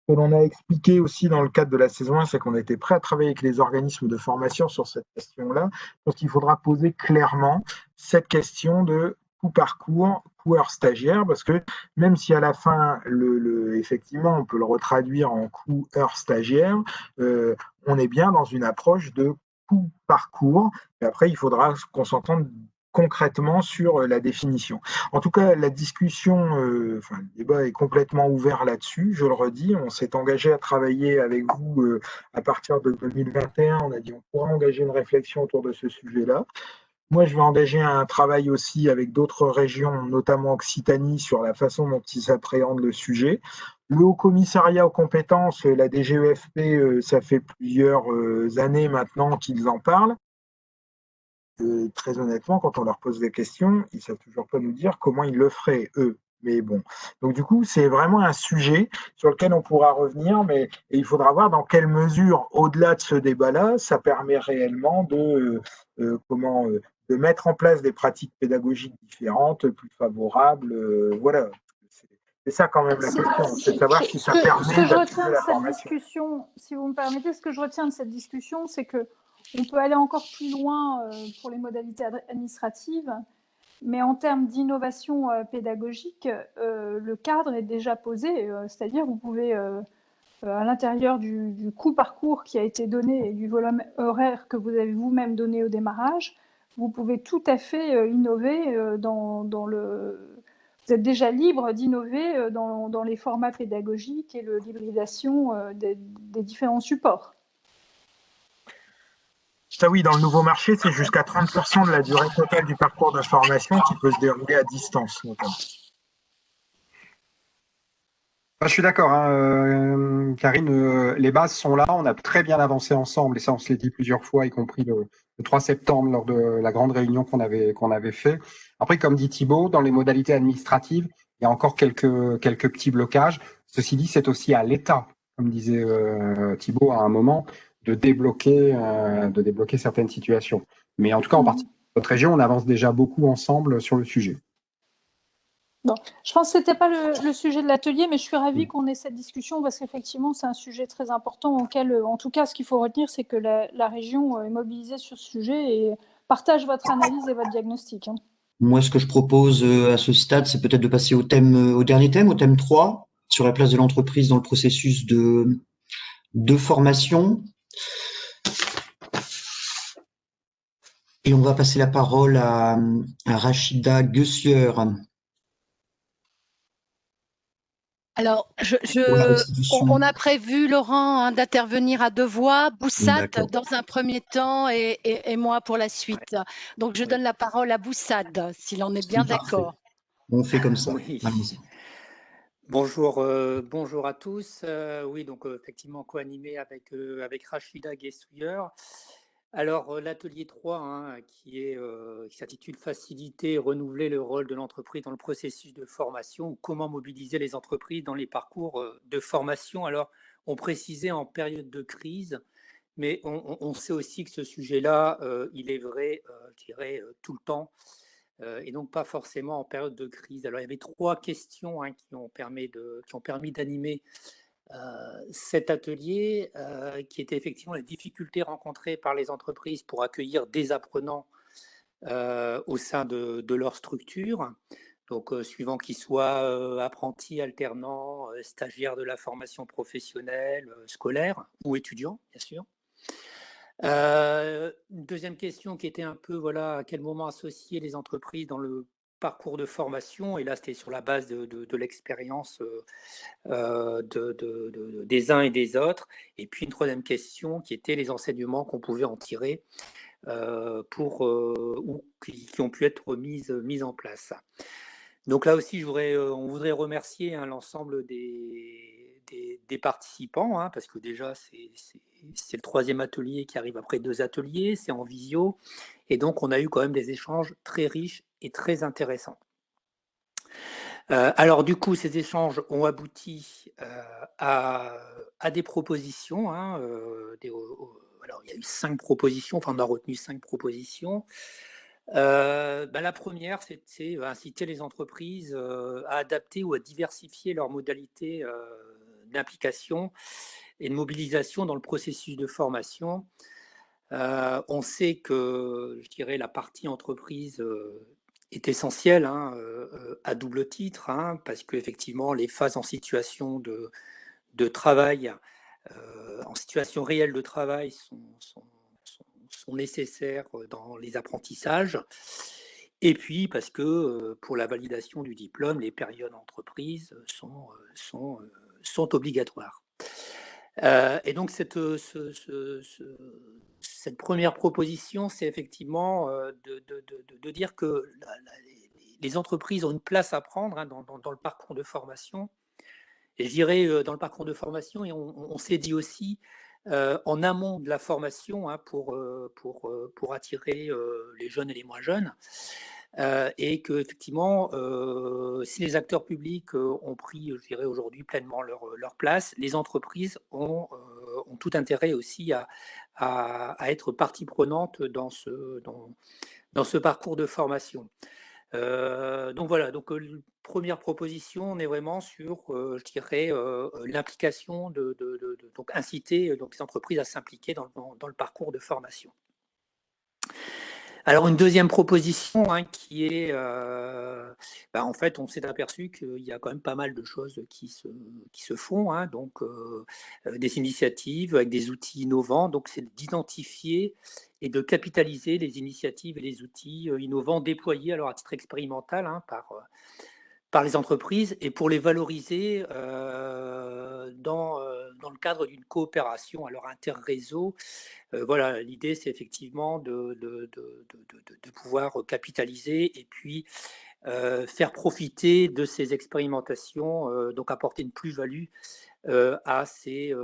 ce que l'on a expliqué aussi dans le cadre de la saison 1, c'est qu'on était prêt à travailler avec les organismes de formation sur cette question-là. Je pense qu'il faudra poser clairement cette question de coup par cours, heure stagiaire, parce que même si à la fin, effectivement, on peut le retraduire en coût heure stagiaire, on est bien dans une approche de coup par cours. Et après, il faudra qu'on s'entende concrètement sur la définition. En tout cas, la discussion, le débat est complètement ouvert là-dessus. Je le redis, on s'est engagé à travailler avec vous à partir de 2021. On a dit on pourra engager une réflexion autour de ce sujet-là. Moi, je vais engager un travail aussi avec d'autres régions, notamment Occitanie, sur la façon dont ils appréhendent le sujet. Le Haut Commissariat aux compétences, la DGEFP, ça fait plusieurs années maintenant qu'ils en parlent. Très honnêtement, quand on leur pose des questions, ils ne savent toujours pas nous dire comment ils le feraient, eux. Mais bon, donc du coup, c'est vraiment un sujet sur lequel on pourra revenir, mais et il faudra voir dans quelle mesure, au-delà de ce débat-là, ça permet réellement de mettre en place des pratiques pédagogiques différentes, plus favorables. Voilà, c'est ça quand même la question, c'est de savoir si ça permet Ce que je d'appuyer retiens de la cette formation. discussion, si vous me permettez, ce que je retiens de cette discussion, c'est que on peut aller encore plus loin pour les modalités administratives, mais en termes d'innovation pédagogique, le cadre est déjà posé, c'est-à-dire vous pouvez, à l'intérieur du coût parcours qui a été donné et du volume horaire que vous avez vous-même donné au démarrage, vous pouvez tout à fait innover dans le... Vous êtes déjà libre d'innover dans les formats pédagogiques et l'hybridation des différents supports. Ça oui, dans le nouveau marché, c'est jusqu'à 30% de la durée totale du parcours de formation qui peut se dérouler à distance, notamment. Je suis d'accord, hein, Karine, les bases sont là, on a très bien avancé ensemble, et ça on se l'est dit plusieurs fois, y compris le 3 septembre lors de la grande réunion qu'on avait fait. Après, comme dit Thibaut, dans les modalités administratives, il y a encore quelques petits blocages. Ceci dit, c'est aussi à l'État, comme disait Thibaut à un moment, de débloquer certaines situations. Mais en tout cas, en partie de notre région, on avance déjà beaucoup ensemble sur le sujet. Bon, je pense que ce n'était pas le sujet de l'atelier, mais je suis ravie qu'on ait cette discussion parce qu'effectivement, c'est un sujet très important auquel, en tout cas, ce qu'il faut retenir, c'est que la région est mobilisée sur ce sujet et partage votre analyse et votre diagnostic. Hein. Moi, ce que je propose à ce stade, c'est peut-être de passer au dernier thème, au thème 3, sur la place de l'entreprise dans le processus de formation. Et on va passer la parole à Rachida Guessier. Alors, on a prévu, Laurent, hein, d'intervenir à deux voix, Boussad dans un premier temps et moi pour la suite. Donc, je donne la parole à Boussad, s'il en est bien d'accord. On fait comme ça. Oui. Bonjour à tous. Oui, donc effectivement co-animé avec Rachida Guessier. Alors, l'atelier 3, hein, qui s'intitule « Faciliter et renouveler le rôle de l'entreprise dans le processus de formation » ou « Comment mobiliser les entreprises dans les parcours de formation ». Alors, on précisait en période de crise, mais on sait aussi que ce sujet-là, il est vrai, je dirais, tout le temps, et donc pas forcément en période de crise. Alors, il y avait 3 questions hein, qui ont permis d'animer cet atelier qui était effectivement les difficultés rencontrées par les entreprises pour accueillir des apprenants au sein de leur structure, donc suivant qu'ils soient apprentis, alternants, stagiaires de la formation professionnelle, scolaire ou étudiants, bien sûr. Une deuxième question qui était un peu, voilà, à quel moment associer les entreprises dans le parcours de formation, et là c'était sur la base de l'expérience des uns et des autres, et puis une troisième question qui était les enseignements qu'on pouvait en tirer ou qui ont pu être mis en place. Donc là aussi, on voudrait remercier hein, l'ensemble des participants, hein, parce que déjà, c'est le 3e atelier qui arrive après 2 ateliers, c'est en visio, et donc on a eu quand même des échanges très riches et très intéressants. Alors du coup, ces échanges ont abouti à des propositions. Hein, alors, il y a eu 5 propositions, enfin on a retenu 5 propositions. La première, c'est inciter les entreprises à adapter ou à diversifier leurs modalités d'implication et de mobilisation dans le processus de formation. On sait que, je dirais, la partie entreprise est essentielle hein, à double titre, hein, parce qu'effectivement, les phases en situation de travail, en situation réelle de travail sont nécessaires dans les apprentissages. Et puis, parce que pour la validation du diplôme, les périodes entreprises sont obligatoires. Et donc, cette première proposition, c'est effectivement de dire que les entreprises ont une place à prendre hein, dans le parcours de formation. Et je dirais dans le parcours de formation, et on s'est dit aussi en amont de la formation hein, pour attirer les jeunes et les moins jeunes, et que effectivement, si les acteurs publics ont pris, je dirais aujourd'hui pleinement leur place, les entreprises ont tout intérêt aussi à être partie prenante dans ce parcours de formation. Donc voilà, donc première proposition, on est vraiment sur, je dirais, l'implication donc inciter donc les entreprises à s'impliquer dans le parcours de formation. Alors une deuxième proposition qui est, en fait, on s'est aperçu qu'il y a quand même pas mal de choses qui se font, donc des initiatives avec des outils innovants, donc c'est d'identifier et de capitaliser les initiatives et les outils innovants déployés alors à titre expérimental par les entreprises et pour les valoriser dans le cadre d'une coopération alors interréseau. Voilà, l'idée c'est effectivement de pouvoir capitaliser et puis faire profiter de ces expérimentations, donc apporter une plus-value à ces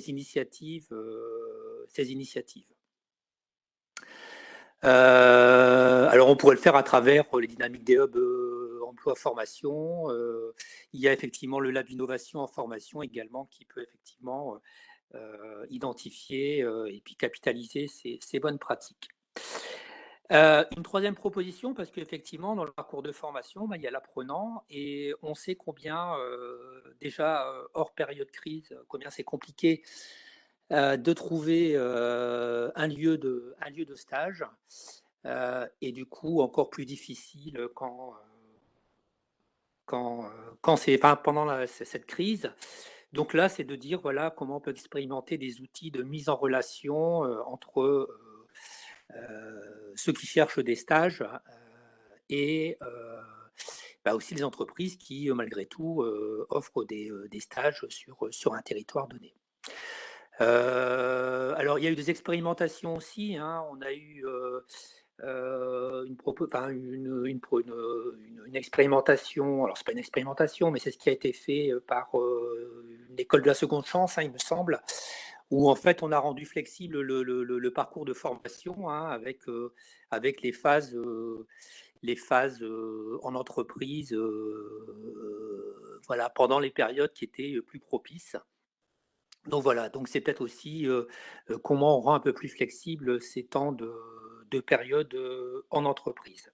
initiatives. Alors on pourrait le faire à travers les dynamiques des hubs emploi-formation. Il y a effectivement le lab innovation en formation également qui peut effectivement identifier et puis capitaliser ces bonnes pratiques. Une troisième proposition, parce qu'effectivement, dans le parcours de formation, il y a l'apprenant et on sait combien, déjà hors période crise, combien c'est compliqué de trouver un lieu de stage et du coup encore plus difficile quand c'est pendant cette crise. Donc là, c'est de dire voilà comment on peut expérimenter des outils de mise en relation entre ceux qui cherchent des stages et aussi les entreprises qui, malgré tout, offrent des stages sur un territoire donné. Alors, il y a eu des expérimentations aussi. On a eu une expérimentation. Alors, c'est pas une expérimentation, mais c'est ce qui a été fait par une école de la seconde chance, il me semble, où en fait on a rendu flexible le parcours de formation avec les phases en entreprise, voilà, pendant les périodes qui étaient plus propices. Donc voilà, donc c'est peut-être aussi comment on rend un peu plus flexible ces temps de période en entreprise.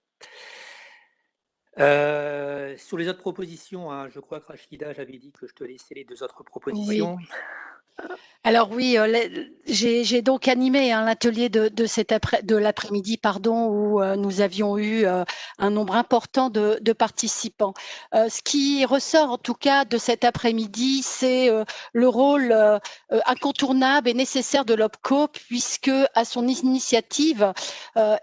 Sur les autres propositions, je crois que Rachida, j'avais dit que je te laissais les deux autres propositions. Oui. Alors oui, j'ai donc animé l'atelier de l'après-midi, où nous avions eu un nombre important de participants. Ce qui ressort en tout cas de cet après-midi, c'est le rôle incontournable et nécessaire de l'OPCO, puisque à son initiative,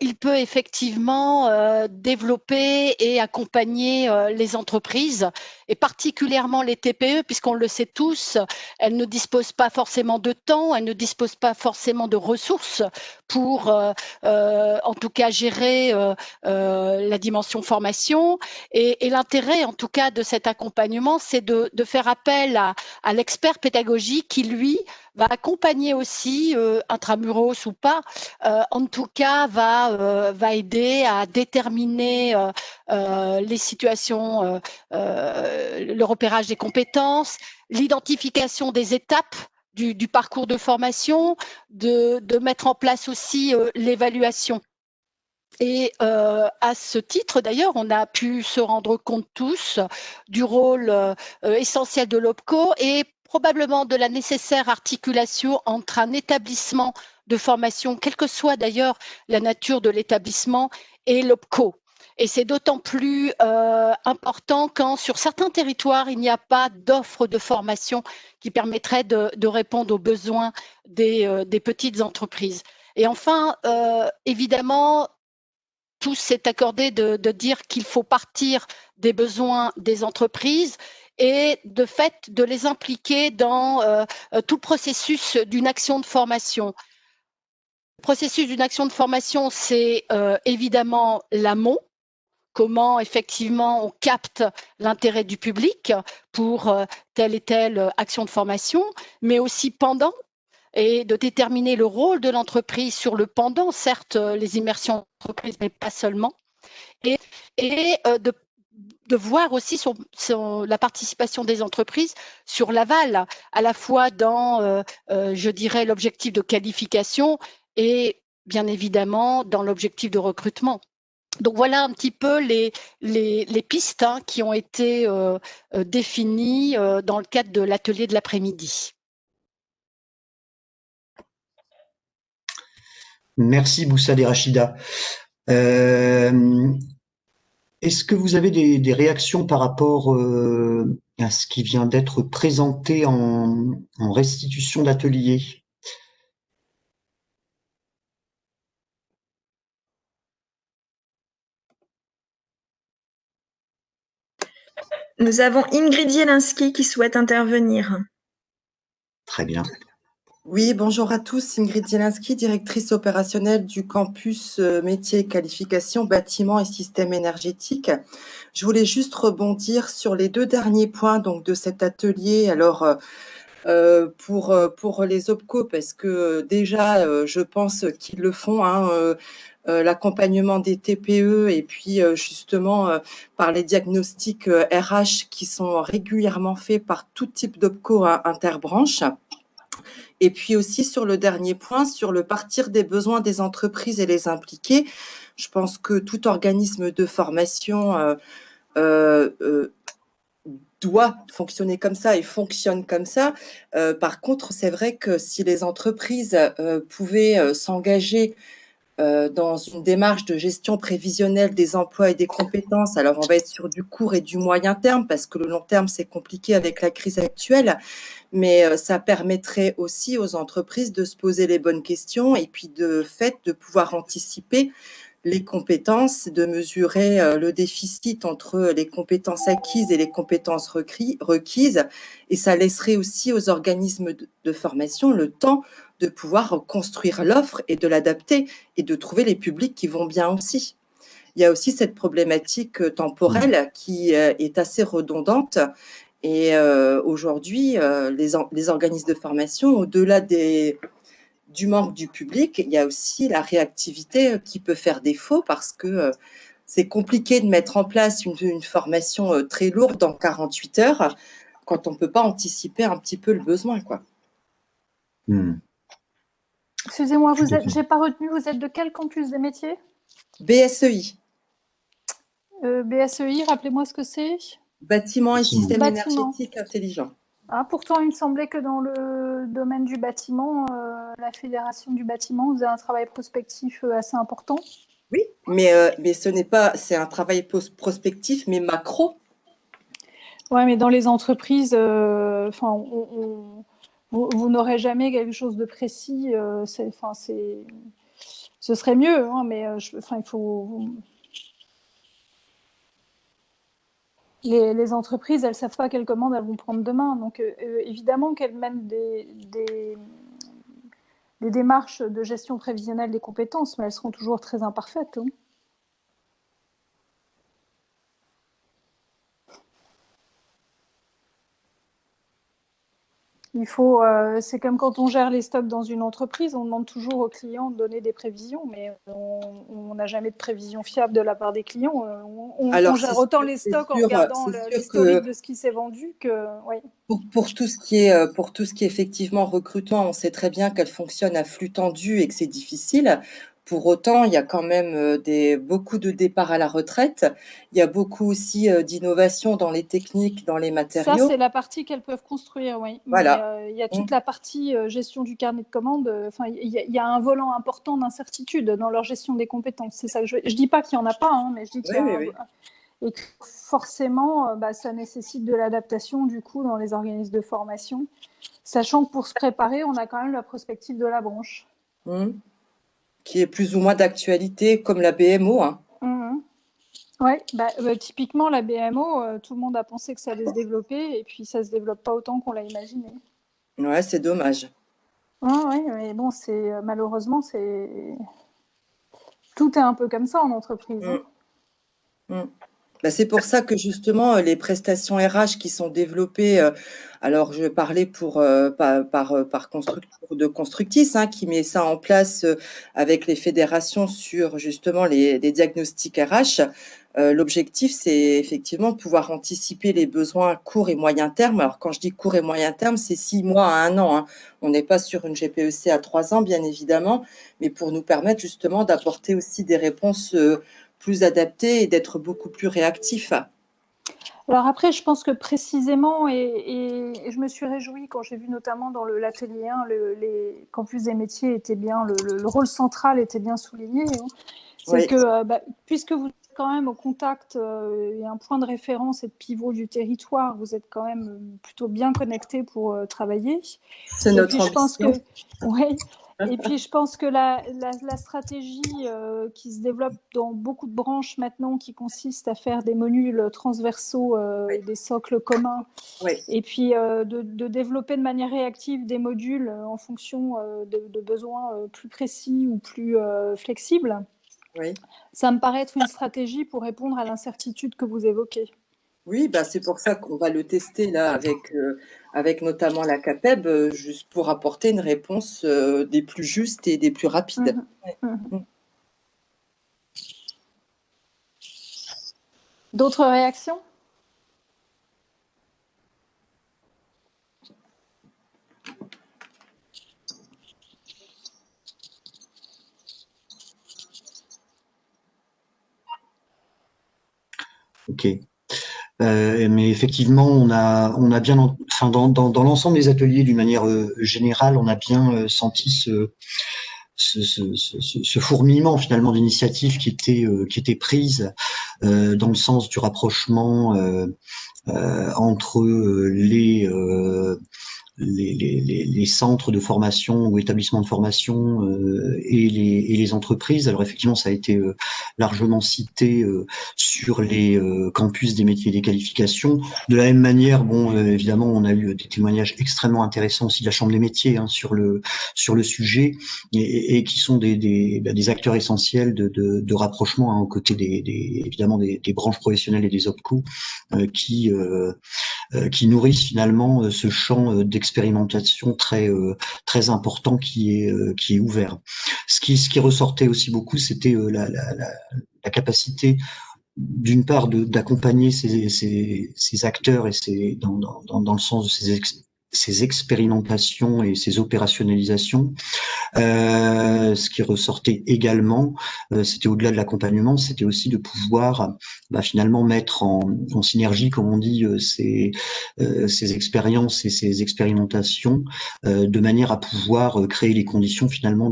il peut effectivement développer et accompagner les entreprises, et particulièrement les TPE, puisqu'on le sait tous, elles ne disposent pas forcément de temps, elles ne disposent pas forcément de ressources pour, en tout cas, gérer la dimension formation. Et l'intérêt, en tout cas, de cet accompagnement, c'est de faire appel à l'expert pédagogique qui, lui, va accompagner aussi, intramuros ou pas, en tout cas, va aider à déterminer les situations, le repérage des compétences, l'identification des étapes du parcours de formation, de mettre en place aussi l'évaluation. Et à ce titre, d'ailleurs, on a pu se rendre compte tous du rôle essentiel de l'OPCO et probablement de la nécessaire articulation entre un établissement de formation, quelle que soit d'ailleurs la nature de l'établissement, et l'OPCO. Et c'est d'autant plus important quand sur certains territoires, il n'y a pas d'offre de formation qui permettrait de répondre aux besoins des petites entreprises. Et enfin, évidemment, tous s'est accordé de dire qu'il faut partir des besoins des entreprises et de fait de les impliquer dans tout le processus d'une action de formation. Le processus d'une action de formation, c'est évidemment l'amont. Comment effectivement on capte l'intérêt du public pour telle et telle action de formation, mais aussi pendant, et de déterminer le rôle de l'entreprise sur le pendant, certes les immersions d'entreprise, mais pas seulement. et, de voir aussi la participation des entreprises sur l'aval, à la fois dans, je dirais, l'objectif de qualification et bien évidemment dans l'objectif de recrutement. Donc voilà un petit peu les pistes qui ont été définies dans le cadre de l'atelier de l'après-midi. Merci Boussad et Rachida. Est-ce que vous avez des réactions par rapport à ce qui vient d'être présenté en restitution d'atelier? Nous avons Ingrid Jelinski qui souhaite intervenir. Très bien. Oui, bonjour à tous. Ingrid Jelinski, directrice opérationnelle du campus métiers et qualifications, bâtiments et systèmes énergétiques. Je voulais juste rebondir sur les 2 derniers points donc, de cet atelier. Alors, pour les OPCO, parce que déjà, je pense qu'ils le font, l'accompagnement des TPE et puis justement par les diagnostics RH qui sont régulièrement faits par tout type d'OPCO interbranche. Et puis aussi sur le dernier point, sur le partir des besoins des entreprises et les impliquer. Je pense que tout organisme de formation doit fonctionner comme ça et fonctionne comme ça. Par contre, c'est vrai que si les entreprises pouvaient s'engager dans une démarche de gestion prévisionnelle des emplois et des compétences. Alors, on va être sur du court et du moyen terme parce que le long terme, c'est compliqué avec la crise actuelle, mais ça permettrait aussi aux entreprises de se poser les bonnes questions et puis de fait de pouvoir anticiper les compétences, de mesurer le déficit entre les compétences acquises et les compétences requises. Et ça laisserait aussi aux organismes de formation le temps de pouvoir construire l'offre et de l'adapter et de trouver les publics qui vont bien aussi. Il y a aussi cette problématique temporelle qui est assez redondante. Et aujourd'hui, les organismes de formation, au-delà du manque du public, il y a aussi la réactivité qui peut faire défaut parce que c'est compliqué de mettre en place une formation très lourde en 48 heures quand on ne peut pas anticiper un petit peu le besoin, quoi. Excusez-moi, j'ai pas retenu, vous êtes de quel campus des métiers? BSEI. BSEI, rappelez-moi ce que c'est. Bâtiment et système énergétique intelligent. Ah, pourtant, il me semblait que dans le domaine du bâtiment, la fédération du bâtiment faisait un travail prospectif assez important. Oui, mais ce n'est pas, c'est un travail prospectif, mais macro. Oui, mais dans les entreprises, vous n'aurez jamais quelque chose de précis. Ce serait mieux, hein, mais il faut. Les entreprises, elles ne savent pas quelles commandes elles vont prendre demain. Donc, évidemment qu'elles mènent des démarches de gestion prévisionnelle des compétences, mais elles seront toujours très imparfaites. Hein. C'est comme quand on gère les stocks dans une entreprise, on demande toujours aux clients de donner des prévisions, mais on n'a jamais de prévision fiable de la part des clients. On gère autant les stocks en regardant l'historique de ce qui s'est vendu que. Oui. Pour tout ce qui est effectivement recrutement, on sait très bien qu'elle fonctionne à flux tendu et que c'est difficile. Pour autant, il y a quand même beaucoup de départs à la retraite. Il y a beaucoup aussi d'innovations dans les techniques, dans les matériaux. Ça, c'est la partie qu'elles peuvent construire, oui. Voilà. Mais il y a toute la partie gestion du carnet de commandes. Il y a un volant important d'incertitude dans leur gestion des compétences. C'est ça que je dis pas qu'il n'y en a pas, hein, mais je dis qu'il y a et que forcément, ça nécessite de l'adaptation du coup dans les organismes de formation, sachant que pour se préparer, on a quand même la prospective de la branche. Qui est plus ou moins d'actualité, comme la BMO. Hein. Oui, typiquement la BMO, tout le monde a pensé que ça allait se développer et puis ça ne se développe pas autant qu'on l'a imaginé. Ouais, c'est dommage. Oui, mais bon, malheureusement, tout est un peu comme ça en entreprise. C'est pour ça que justement, les prestations RH qui sont développées, alors je parlais par Constructis, hein, qui met ça en place avec les fédérations sur justement les diagnostics RH. L'objectif, c'est effectivement de pouvoir anticiper les besoins à court et moyen terme. Alors quand je dis court et moyen terme, c'est 6 mois à 1 an, hein. On n'est pas sur une GPEC à 3 ans, bien évidemment, mais pour nous permettre justement d'apporter aussi des réponses plus adaptés et d'être beaucoup plus réactifs. Alors après, je pense que précisément, et je me suis réjouie quand j'ai vu notamment dans l'atelier 1, les campus des métiers étaient bien, le rôle central était bien souligné. Hein. C'est Oui. que puisque vous êtes quand même au contact et un point de référence et de pivot du territoire, vous êtes quand même plutôt bien connecté pour travailler. C'est notre ambition. Oui. Et puis, je pense que la stratégie qui se développe dans beaucoup de branches maintenant, qui consiste à faire des modules transversaux, Oui. des socles communs, Oui. et puis de développer de manière réactive des modules en fonction de besoins plus précis ou plus flexibles, Oui. ça me paraît être une stratégie pour répondre à l'incertitude que vous évoquez. Oui, c'est pour ça qu'on va le tester là avec notamment la CAPEB, juste pour apporter une réponse des plus justes et des plus rapides. D'autres réactions ? Ok. Mais effectivement, on a bien, enfin dans l'ensemble des ateliers, d'une manière générale, on a bien senti ce fourmillement finalement d'initiatives qui étaient prises dans le sens du rapprochement entre les centres de formation ou établissements de formation et les entreprises. Alors effectivement, ça a été largement cité sur les campus des métiers et des qualifications. De la même manière, évidemment, on a eu des témoignages extrêmement intéressants aussi de la Chambre des métiers sur le sujet et qui sont des acteurs essentiels de rapprochement aux côtés évidemment des branches professionnelles et des OPCO qui nourrissent finalement ce champ d'expérimentation très important qui est ouvert. Ce qui ressortait aussi beaucoup, c'était la capacité d'une part d'accompagner ces acteurs et dans le sens de ces expérimentations et ces opérationnalisations. Ce qui ressortait également, c'était au-delà de l'accompagnement, c'était aussi de pouvoir finalement mettre en synergie, comme on dit, ces expériences et ces expérimentations, de manière à pouvoir créer les conditions finalement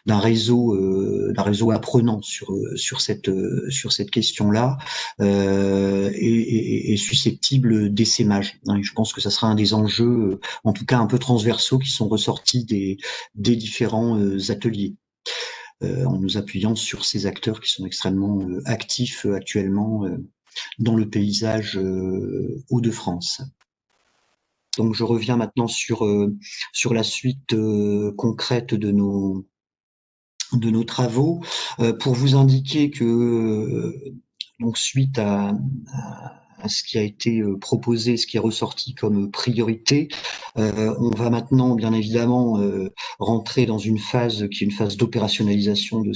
d'un réseau apprenant sur cette question-là et susceptible d'essaimage. Je pense que ça sera un des enjeux, en tout cas un peu transversaux, qui sont ressortis des différents ateliers, en nous appuyant sur ces acteurs qui sont extrêmement actifs actuellement dans le paysage Hauts-de-France. Donc je reviens maintenant sur la suite concrète de nos travaux, pour vous indiquer que donc suite à ce qui a été proposé, ce qui est ressorti comme priorité, on va maintenant bien évidemment rentrer dans une phase qui est une phase d'opérationnalisation de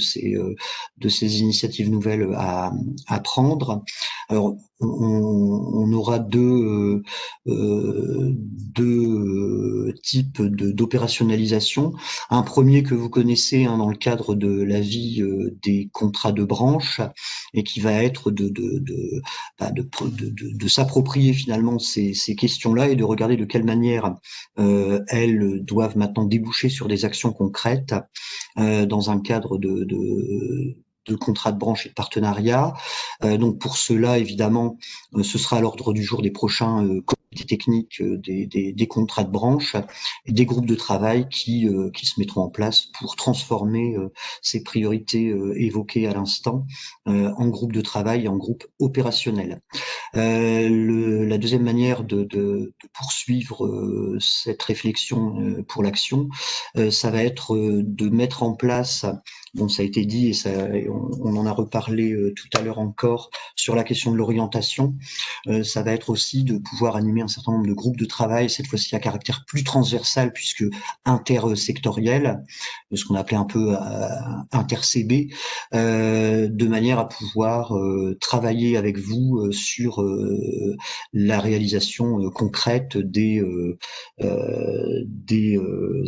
ces initiatives nouvelles à prendre. Alors on aura deux types d'opérationnalisation. Un premier que vous connaissez dans le cadre de l'avis des contrats de branche et qui va être de s'approprier finalement ces questions-là et de regarder de quelle manière elles doivent maintenant déboucher sur des actions concrètes dans un cadre de contrats de branche et de partenariat. Donc pour cela, évidemment, ce sera à l'ordre du jour des prochains comités techniques des contrats de branche et des groupes de travail qui se mettront en place pour transformer ces priorités évoquées à l'instant en groupe de travail et en groupe opérationnel. La deuxième manière de poursuivre cette réflexion pour l'action, ça va être de mettre en place bon, ça a été dit et on en a reparlé tout à l'heure encore sur la question de l'orientation. Ça va être aussi de pouvoir animer un certain nombre de groupes de travail, cette fois-ci à caractère plus transversal puisque intersectoriel, ce qu'on appelait un peu inter-CB, de manière à pouvoir travailler avec vous sur la réalisation concrète des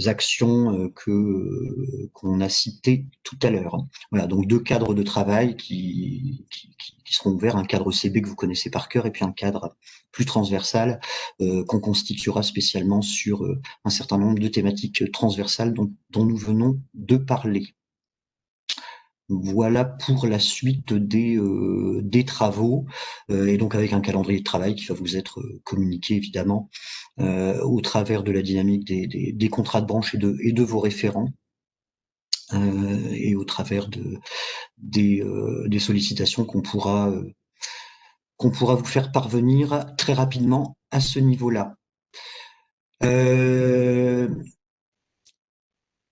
actions qu'on a citées tout à l'heure. Voilà, donc 2 cadres de travail qui seront ouverts, un cadre CB que vous connaissez par cœur et puis un cadre plus transversal qu'on constituera spécialement sur un certain nombre de thématiques transversales dont nous venons de parler. Voilà pour la suite des travaux, et donc avec un calendrier de travail qui va vous être communiqué évidemment au travers de la dynamique des contrats de branche et de vos référents, et au travers des sollicitations qu'on pourra vous faire parvenir très rapidement à ce niveau-là.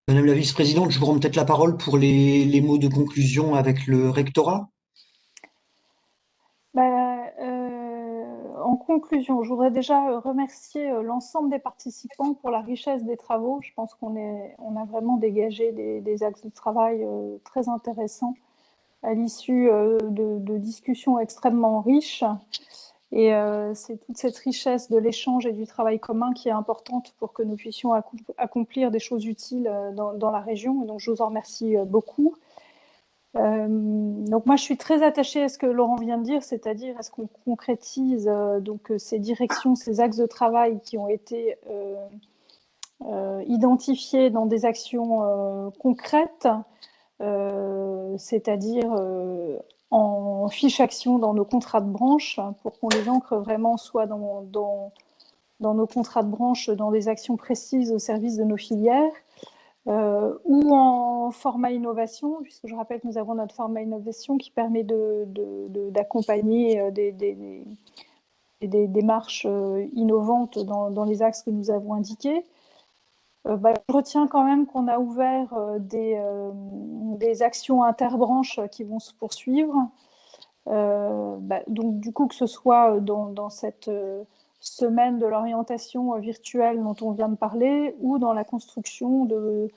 Madame la vice-présidente, je vous rends peut-être la parole pour les mots de conclusion avec le rectorat. En conclusion, je voudrais déjà remercier l'ensemble des participants pour la richesse des travaux. Je pense qu'on a vraiment dégagé des axes de travail très intéressants à l'issue de discussions extrêmement riches. Et c'est toute cette richesse de l'échange et du travail commun qui est importante pour que nous puissions accomplir des choses utiles dans la région. Et donc, je vous en remercie beaucoup. Donc moi, je suis très attachée à ce que Laurent vient de dire, c'est-à-dire est-ce qu'on concrétise donc ces directions, ces axes de travail qui ont été identifiés dans des actions concrètes, c'est-à-dire en fiche action dans nos contrats de branche pour qu'on les ancre vraiment soit dans nos contrats de branche, dans des actions précises au service de nos filières, ou en format innovation, puisque je rappelle que nous avons notre format innovation qui permet d'accompagner des démarches innovantes dans les axes que nous avons indiqués. Je retiens quand même qu'on a ouvert des actions interbranches qui vont se poursuivre. Donc du coup, que ce soit dans cette semaine de l'orientation virtuelle dont on vient de parler, ou dans la construction de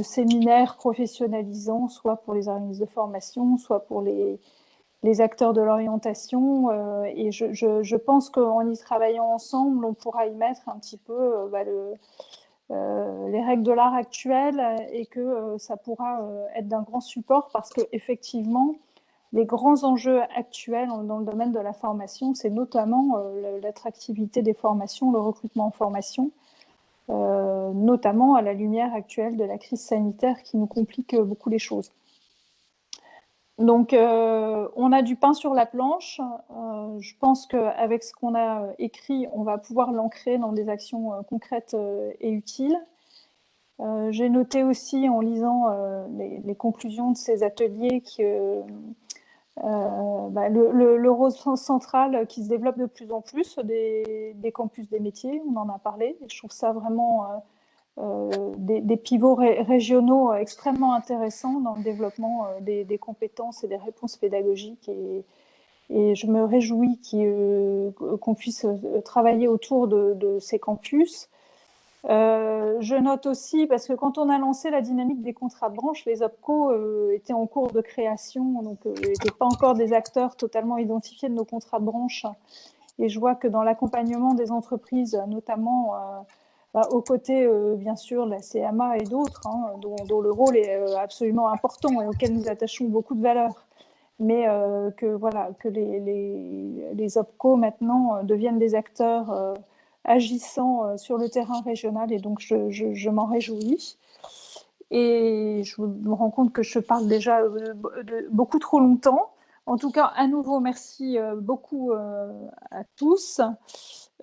séminaires professionnalisants, soit pour les organismes de formation, soit pour les acteurs de l'orientation. Et je pense qu'en y travaillant ensemble, on pourra y mettre un petit peu les règles de l'art actuelles et que ça pourra être d'un grand support parce qu'effectivement, les grands enjeux actuels dans le domaine de la formation, c'est notamment l'attractivité des formations, le recrutement en formation, notamment à la lumière actuelle de la crise sanitaire qui nous complique beaucoup les choses. Donc, on a du pain sur la planche. Je pense qu'avec ce qu'on a écrit, on va pouvoir l'ancrer dans des actions concrètes et utiles. J'ai noté aussi, en lisant les conclusions de ces ateliers, que le rôle central qui se développe de plus en plus des campus des métiers, on en a parlé. Et je trouve ça vraiment des pivots régionaux extrêmement intéressants dans le développement des compétences et des réponses pédagogiques. Et je me réjouis qu'on puisse travailler autour de ces campus. Je note aussi, parce que quand on a lancé la dynamique des contrats de branche, les OPCO étaient en cours de création, donc n'étaient pas encore des acteurs totalement identifiés de nos contrats de branche. Et je vois que dans l'accompagnement des entreprises, notamment aux côtés, bien sûr, de la CMA et d'autres, dont le rôle est absolument important et auquel nous attachons beaucoup de valeur, mais que les OPCO maintenant deviennent des acteurs agissant sur le terrain régional, et donc je m'en réjouis. Et je me rends compte que je parle déjà beaucoup trop longtemps. En tout cas, à nouveau, merci beaucoup à tous.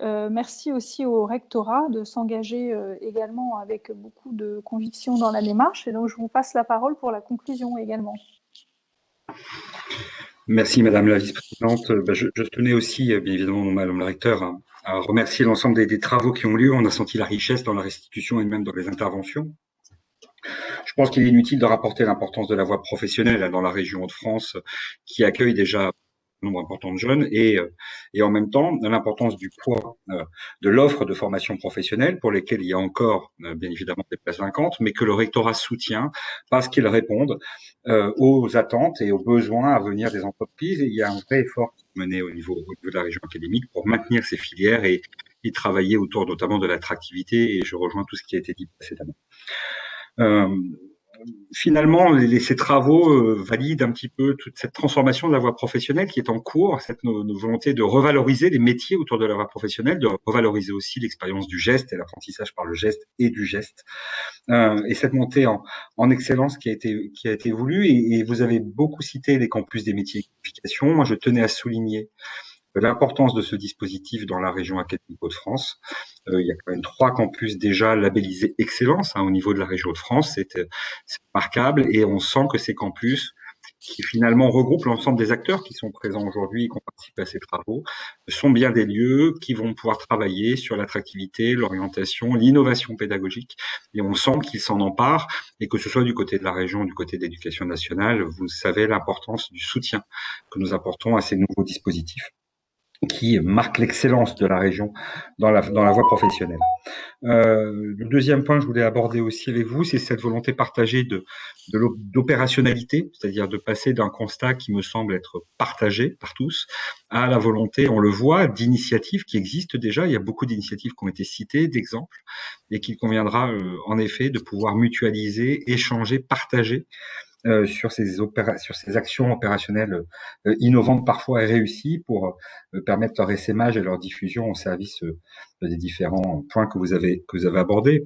Merci aussi au rectorat de s'engager également avec beaucoup de conviction dans la démarche. Et donc, je vous passe la parole pour la conclusion également. Merci Madame la Vice-présidente. Je tenais aussi, bien évidemment, Madame la recteure, à remercier l'ensemble des travaux qui ont lieu. On a senti la richesse dans la restitution et même dans les interventions. Je pense qu'il est inutile de rapporter l'importance de la voie professionnelle dans la région Hauts-de-France, qui accueille déjà un nombre important de jeunes, et en même temps l'importance du poids de l'offre de formation professionnelle, pour lesquelles il y a encore bien évidemment des places vacantes, mais que le rectorat soutient parce qu'ils répondent aux attentes et aux besoins à venir des entreprises. Et il y a un vrai effort mené au niveau de la région académique pour maintenir ces filières et travailler autour notamment de l'attractivité, et je rejoins tout ce qui a été dit précédemment. Finalement, ces travaux valident un petit peu toute cette transformation de la voie professionnelle qui est en cours, cette volonté de revaloriser les métiers autour de la voie professionnelle, de revaloriser aussi l'expérience du geste et l'apprentissage par le geste et du geste, et cette montée en excellence qui a été voulue. Et vous avez beaucoup cité les campus des métiers et qualifications. Moi, je tenais à souligner l'importance de ce dispositif dans la région académique Hauts-de-France. Il y a quand même 3 campus déjà labellisés Excellence au niveau de la région Hauts-de-France. C'est remarquable, et on sent que ces campus, qui finalement regroupent l'ensemble des acteurs qui sont présents aujourd'hui et qui ont participé à ces travaux, sont bien des lieux qui vont pouvoir travailler sur l'attractivité, l'orientation, l'innovation pédagogique, et on sent qu'ils s'en emparent, et que ce soit du côté de la région, du côté de l'éducation nationale, vous savez l'importance du soutien que nous apportons à ces nouveaux dispositifs qui marque l'excellence de la région dans la voie professionnelle. Le deuxième point que je voulais aborder aussi avec vous, c'est cette volonté partagée d'opérationnalité, c'est-à-dire de passer d'un constat qui me semble être partagé par tous à la volonté, on le voit, d'initiatives qui existent déjà. Il y a beaucoup d'initiatives qui ont été citées, d'exemples, et qu'il conviendra en effet de pouvoir mutualiser, échanger, partager sur ces actions opérationnelles innovantes parfois et réussies, pour permettre leur essaimage et leur diffusion au service des différents points que vous avez abordés.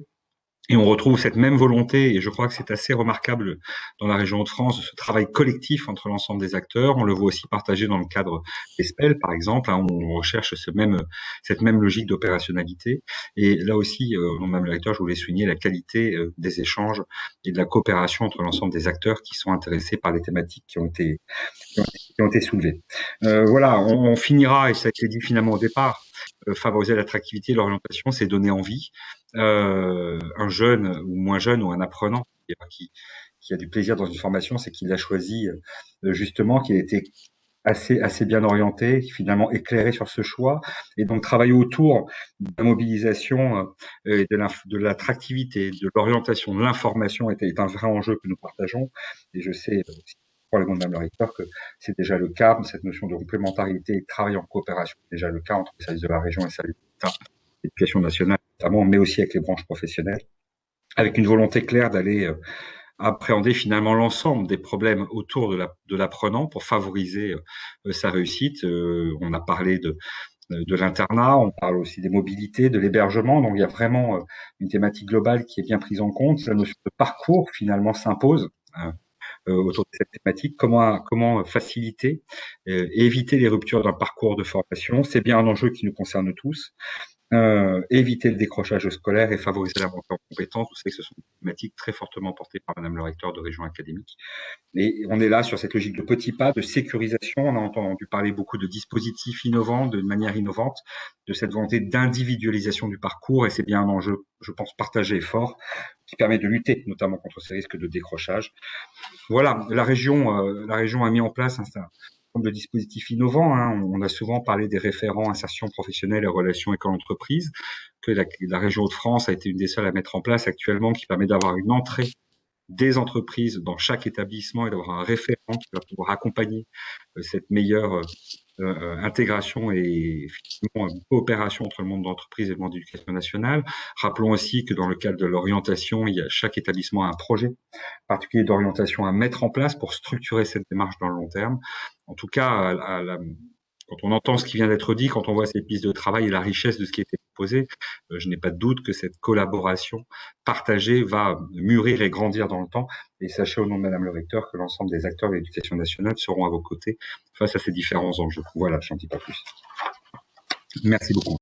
Et on retrouve cette même volonté, et je crois que c'est assez remarquable dans la région Hauts-de-France, de ce travail collectif entre l'ensemble des acteurs. On le voit aussi partagé dans le cadre des SPEL, par exemple, où on recherche cette même logique d'opérationnalité. Et là aussi, Madame la recteure, je voulais souligner la qualité des échanges et de la coopération entre l'ensemble des acteurs qui sont intéressés par les thématiques qui ont été soulevées. Voilà, on finira, et ça a été dit finalement au départ, favoriser l'attractivité, l'orientation, c'est donner envie. Un jeune ou moins jeune, ou un apprenant qui a du plaisir dans une formation, c'est qu'il a choisi justement, qu'il était assez bien orienté, finalement éclairé sur ce choix, et donc travailler autour de la mobilisation et de l'attractivité, de l'orientation, de l'information est un vrai enjeu que nous partageons. Et je sais pour Madame la recteure que c'est déjà le cas. Cette notion de complémentarité et de travail en coopération est déjà le cas entre les services de la région et les services de l'État, l'éducation nationale notamment, mais aussi avec les branches professionnelles, avec une volonté claire d'aller appréhender finalement l'ensemble des problèmes autour de l'apprenant pour favoriser sa réussite. On a parlé de l'internat, on parle aussi des mobilités, de l'hébergement. Donc il y a vraiment une thématique globale qui est bien prise en compte. La notion de parcours finalement s'impose autour de cette thématique. Comment faciliter et éviter les ruptures d'un parcours de formation. C'est bien un enjeu qui nous concerne tous. Éviter le décrochage scolaire et favoriser la montée en compétences. Vous savez que ce sont des thématiques très fortement portées par Madame le recteur de région académique. Et on est là sur cette logique de petits pas, de sécurisation. On a entendu parler beaucoup de dispositifs innovants, de manière innovante, de cette volonté d'individualisation du parcours, et c'est bien un enjeu, je pense, partagé et fort, qui permet de lutter notamment contre ces risques de décrochage. Voilà, la région a mis en place un de dispositifs innovants. On a souvent parlé des référents insertion professionnelle et relations école-entreprise, que la région Hauts-de-France a été une des seules à mettre en place actuellement, qui permet d'avoir une entrée des entreprises dans chaque établissement et d'avoir un référent qui va pouvoir accompagner cette meilleure intégration et effectivement une coopération entre le monde de l'entreprise et le monde de l'éducation nationale. Rappelons aussi que dans le cadre de l'orientation, chaque établissement a un projet particulier d'orientation à mettre en place pour structurer cette démarche dans le long terme. En tout cas, quand on entend ce qui vient d'être dit, quand on voit ces pistes de travail et la richesse de ce qui a été proposé, je n'ai pas de doute que cette collaboration partagée va mûrir et grandir dans le temps. Et sachez au nom de Madame le recteur que l'ensemble des acteurs de l'éducation nationale seront à vos côtés face à ces différents enjeux. Voilà, je n'en dis pas plus. Merci beaucoup.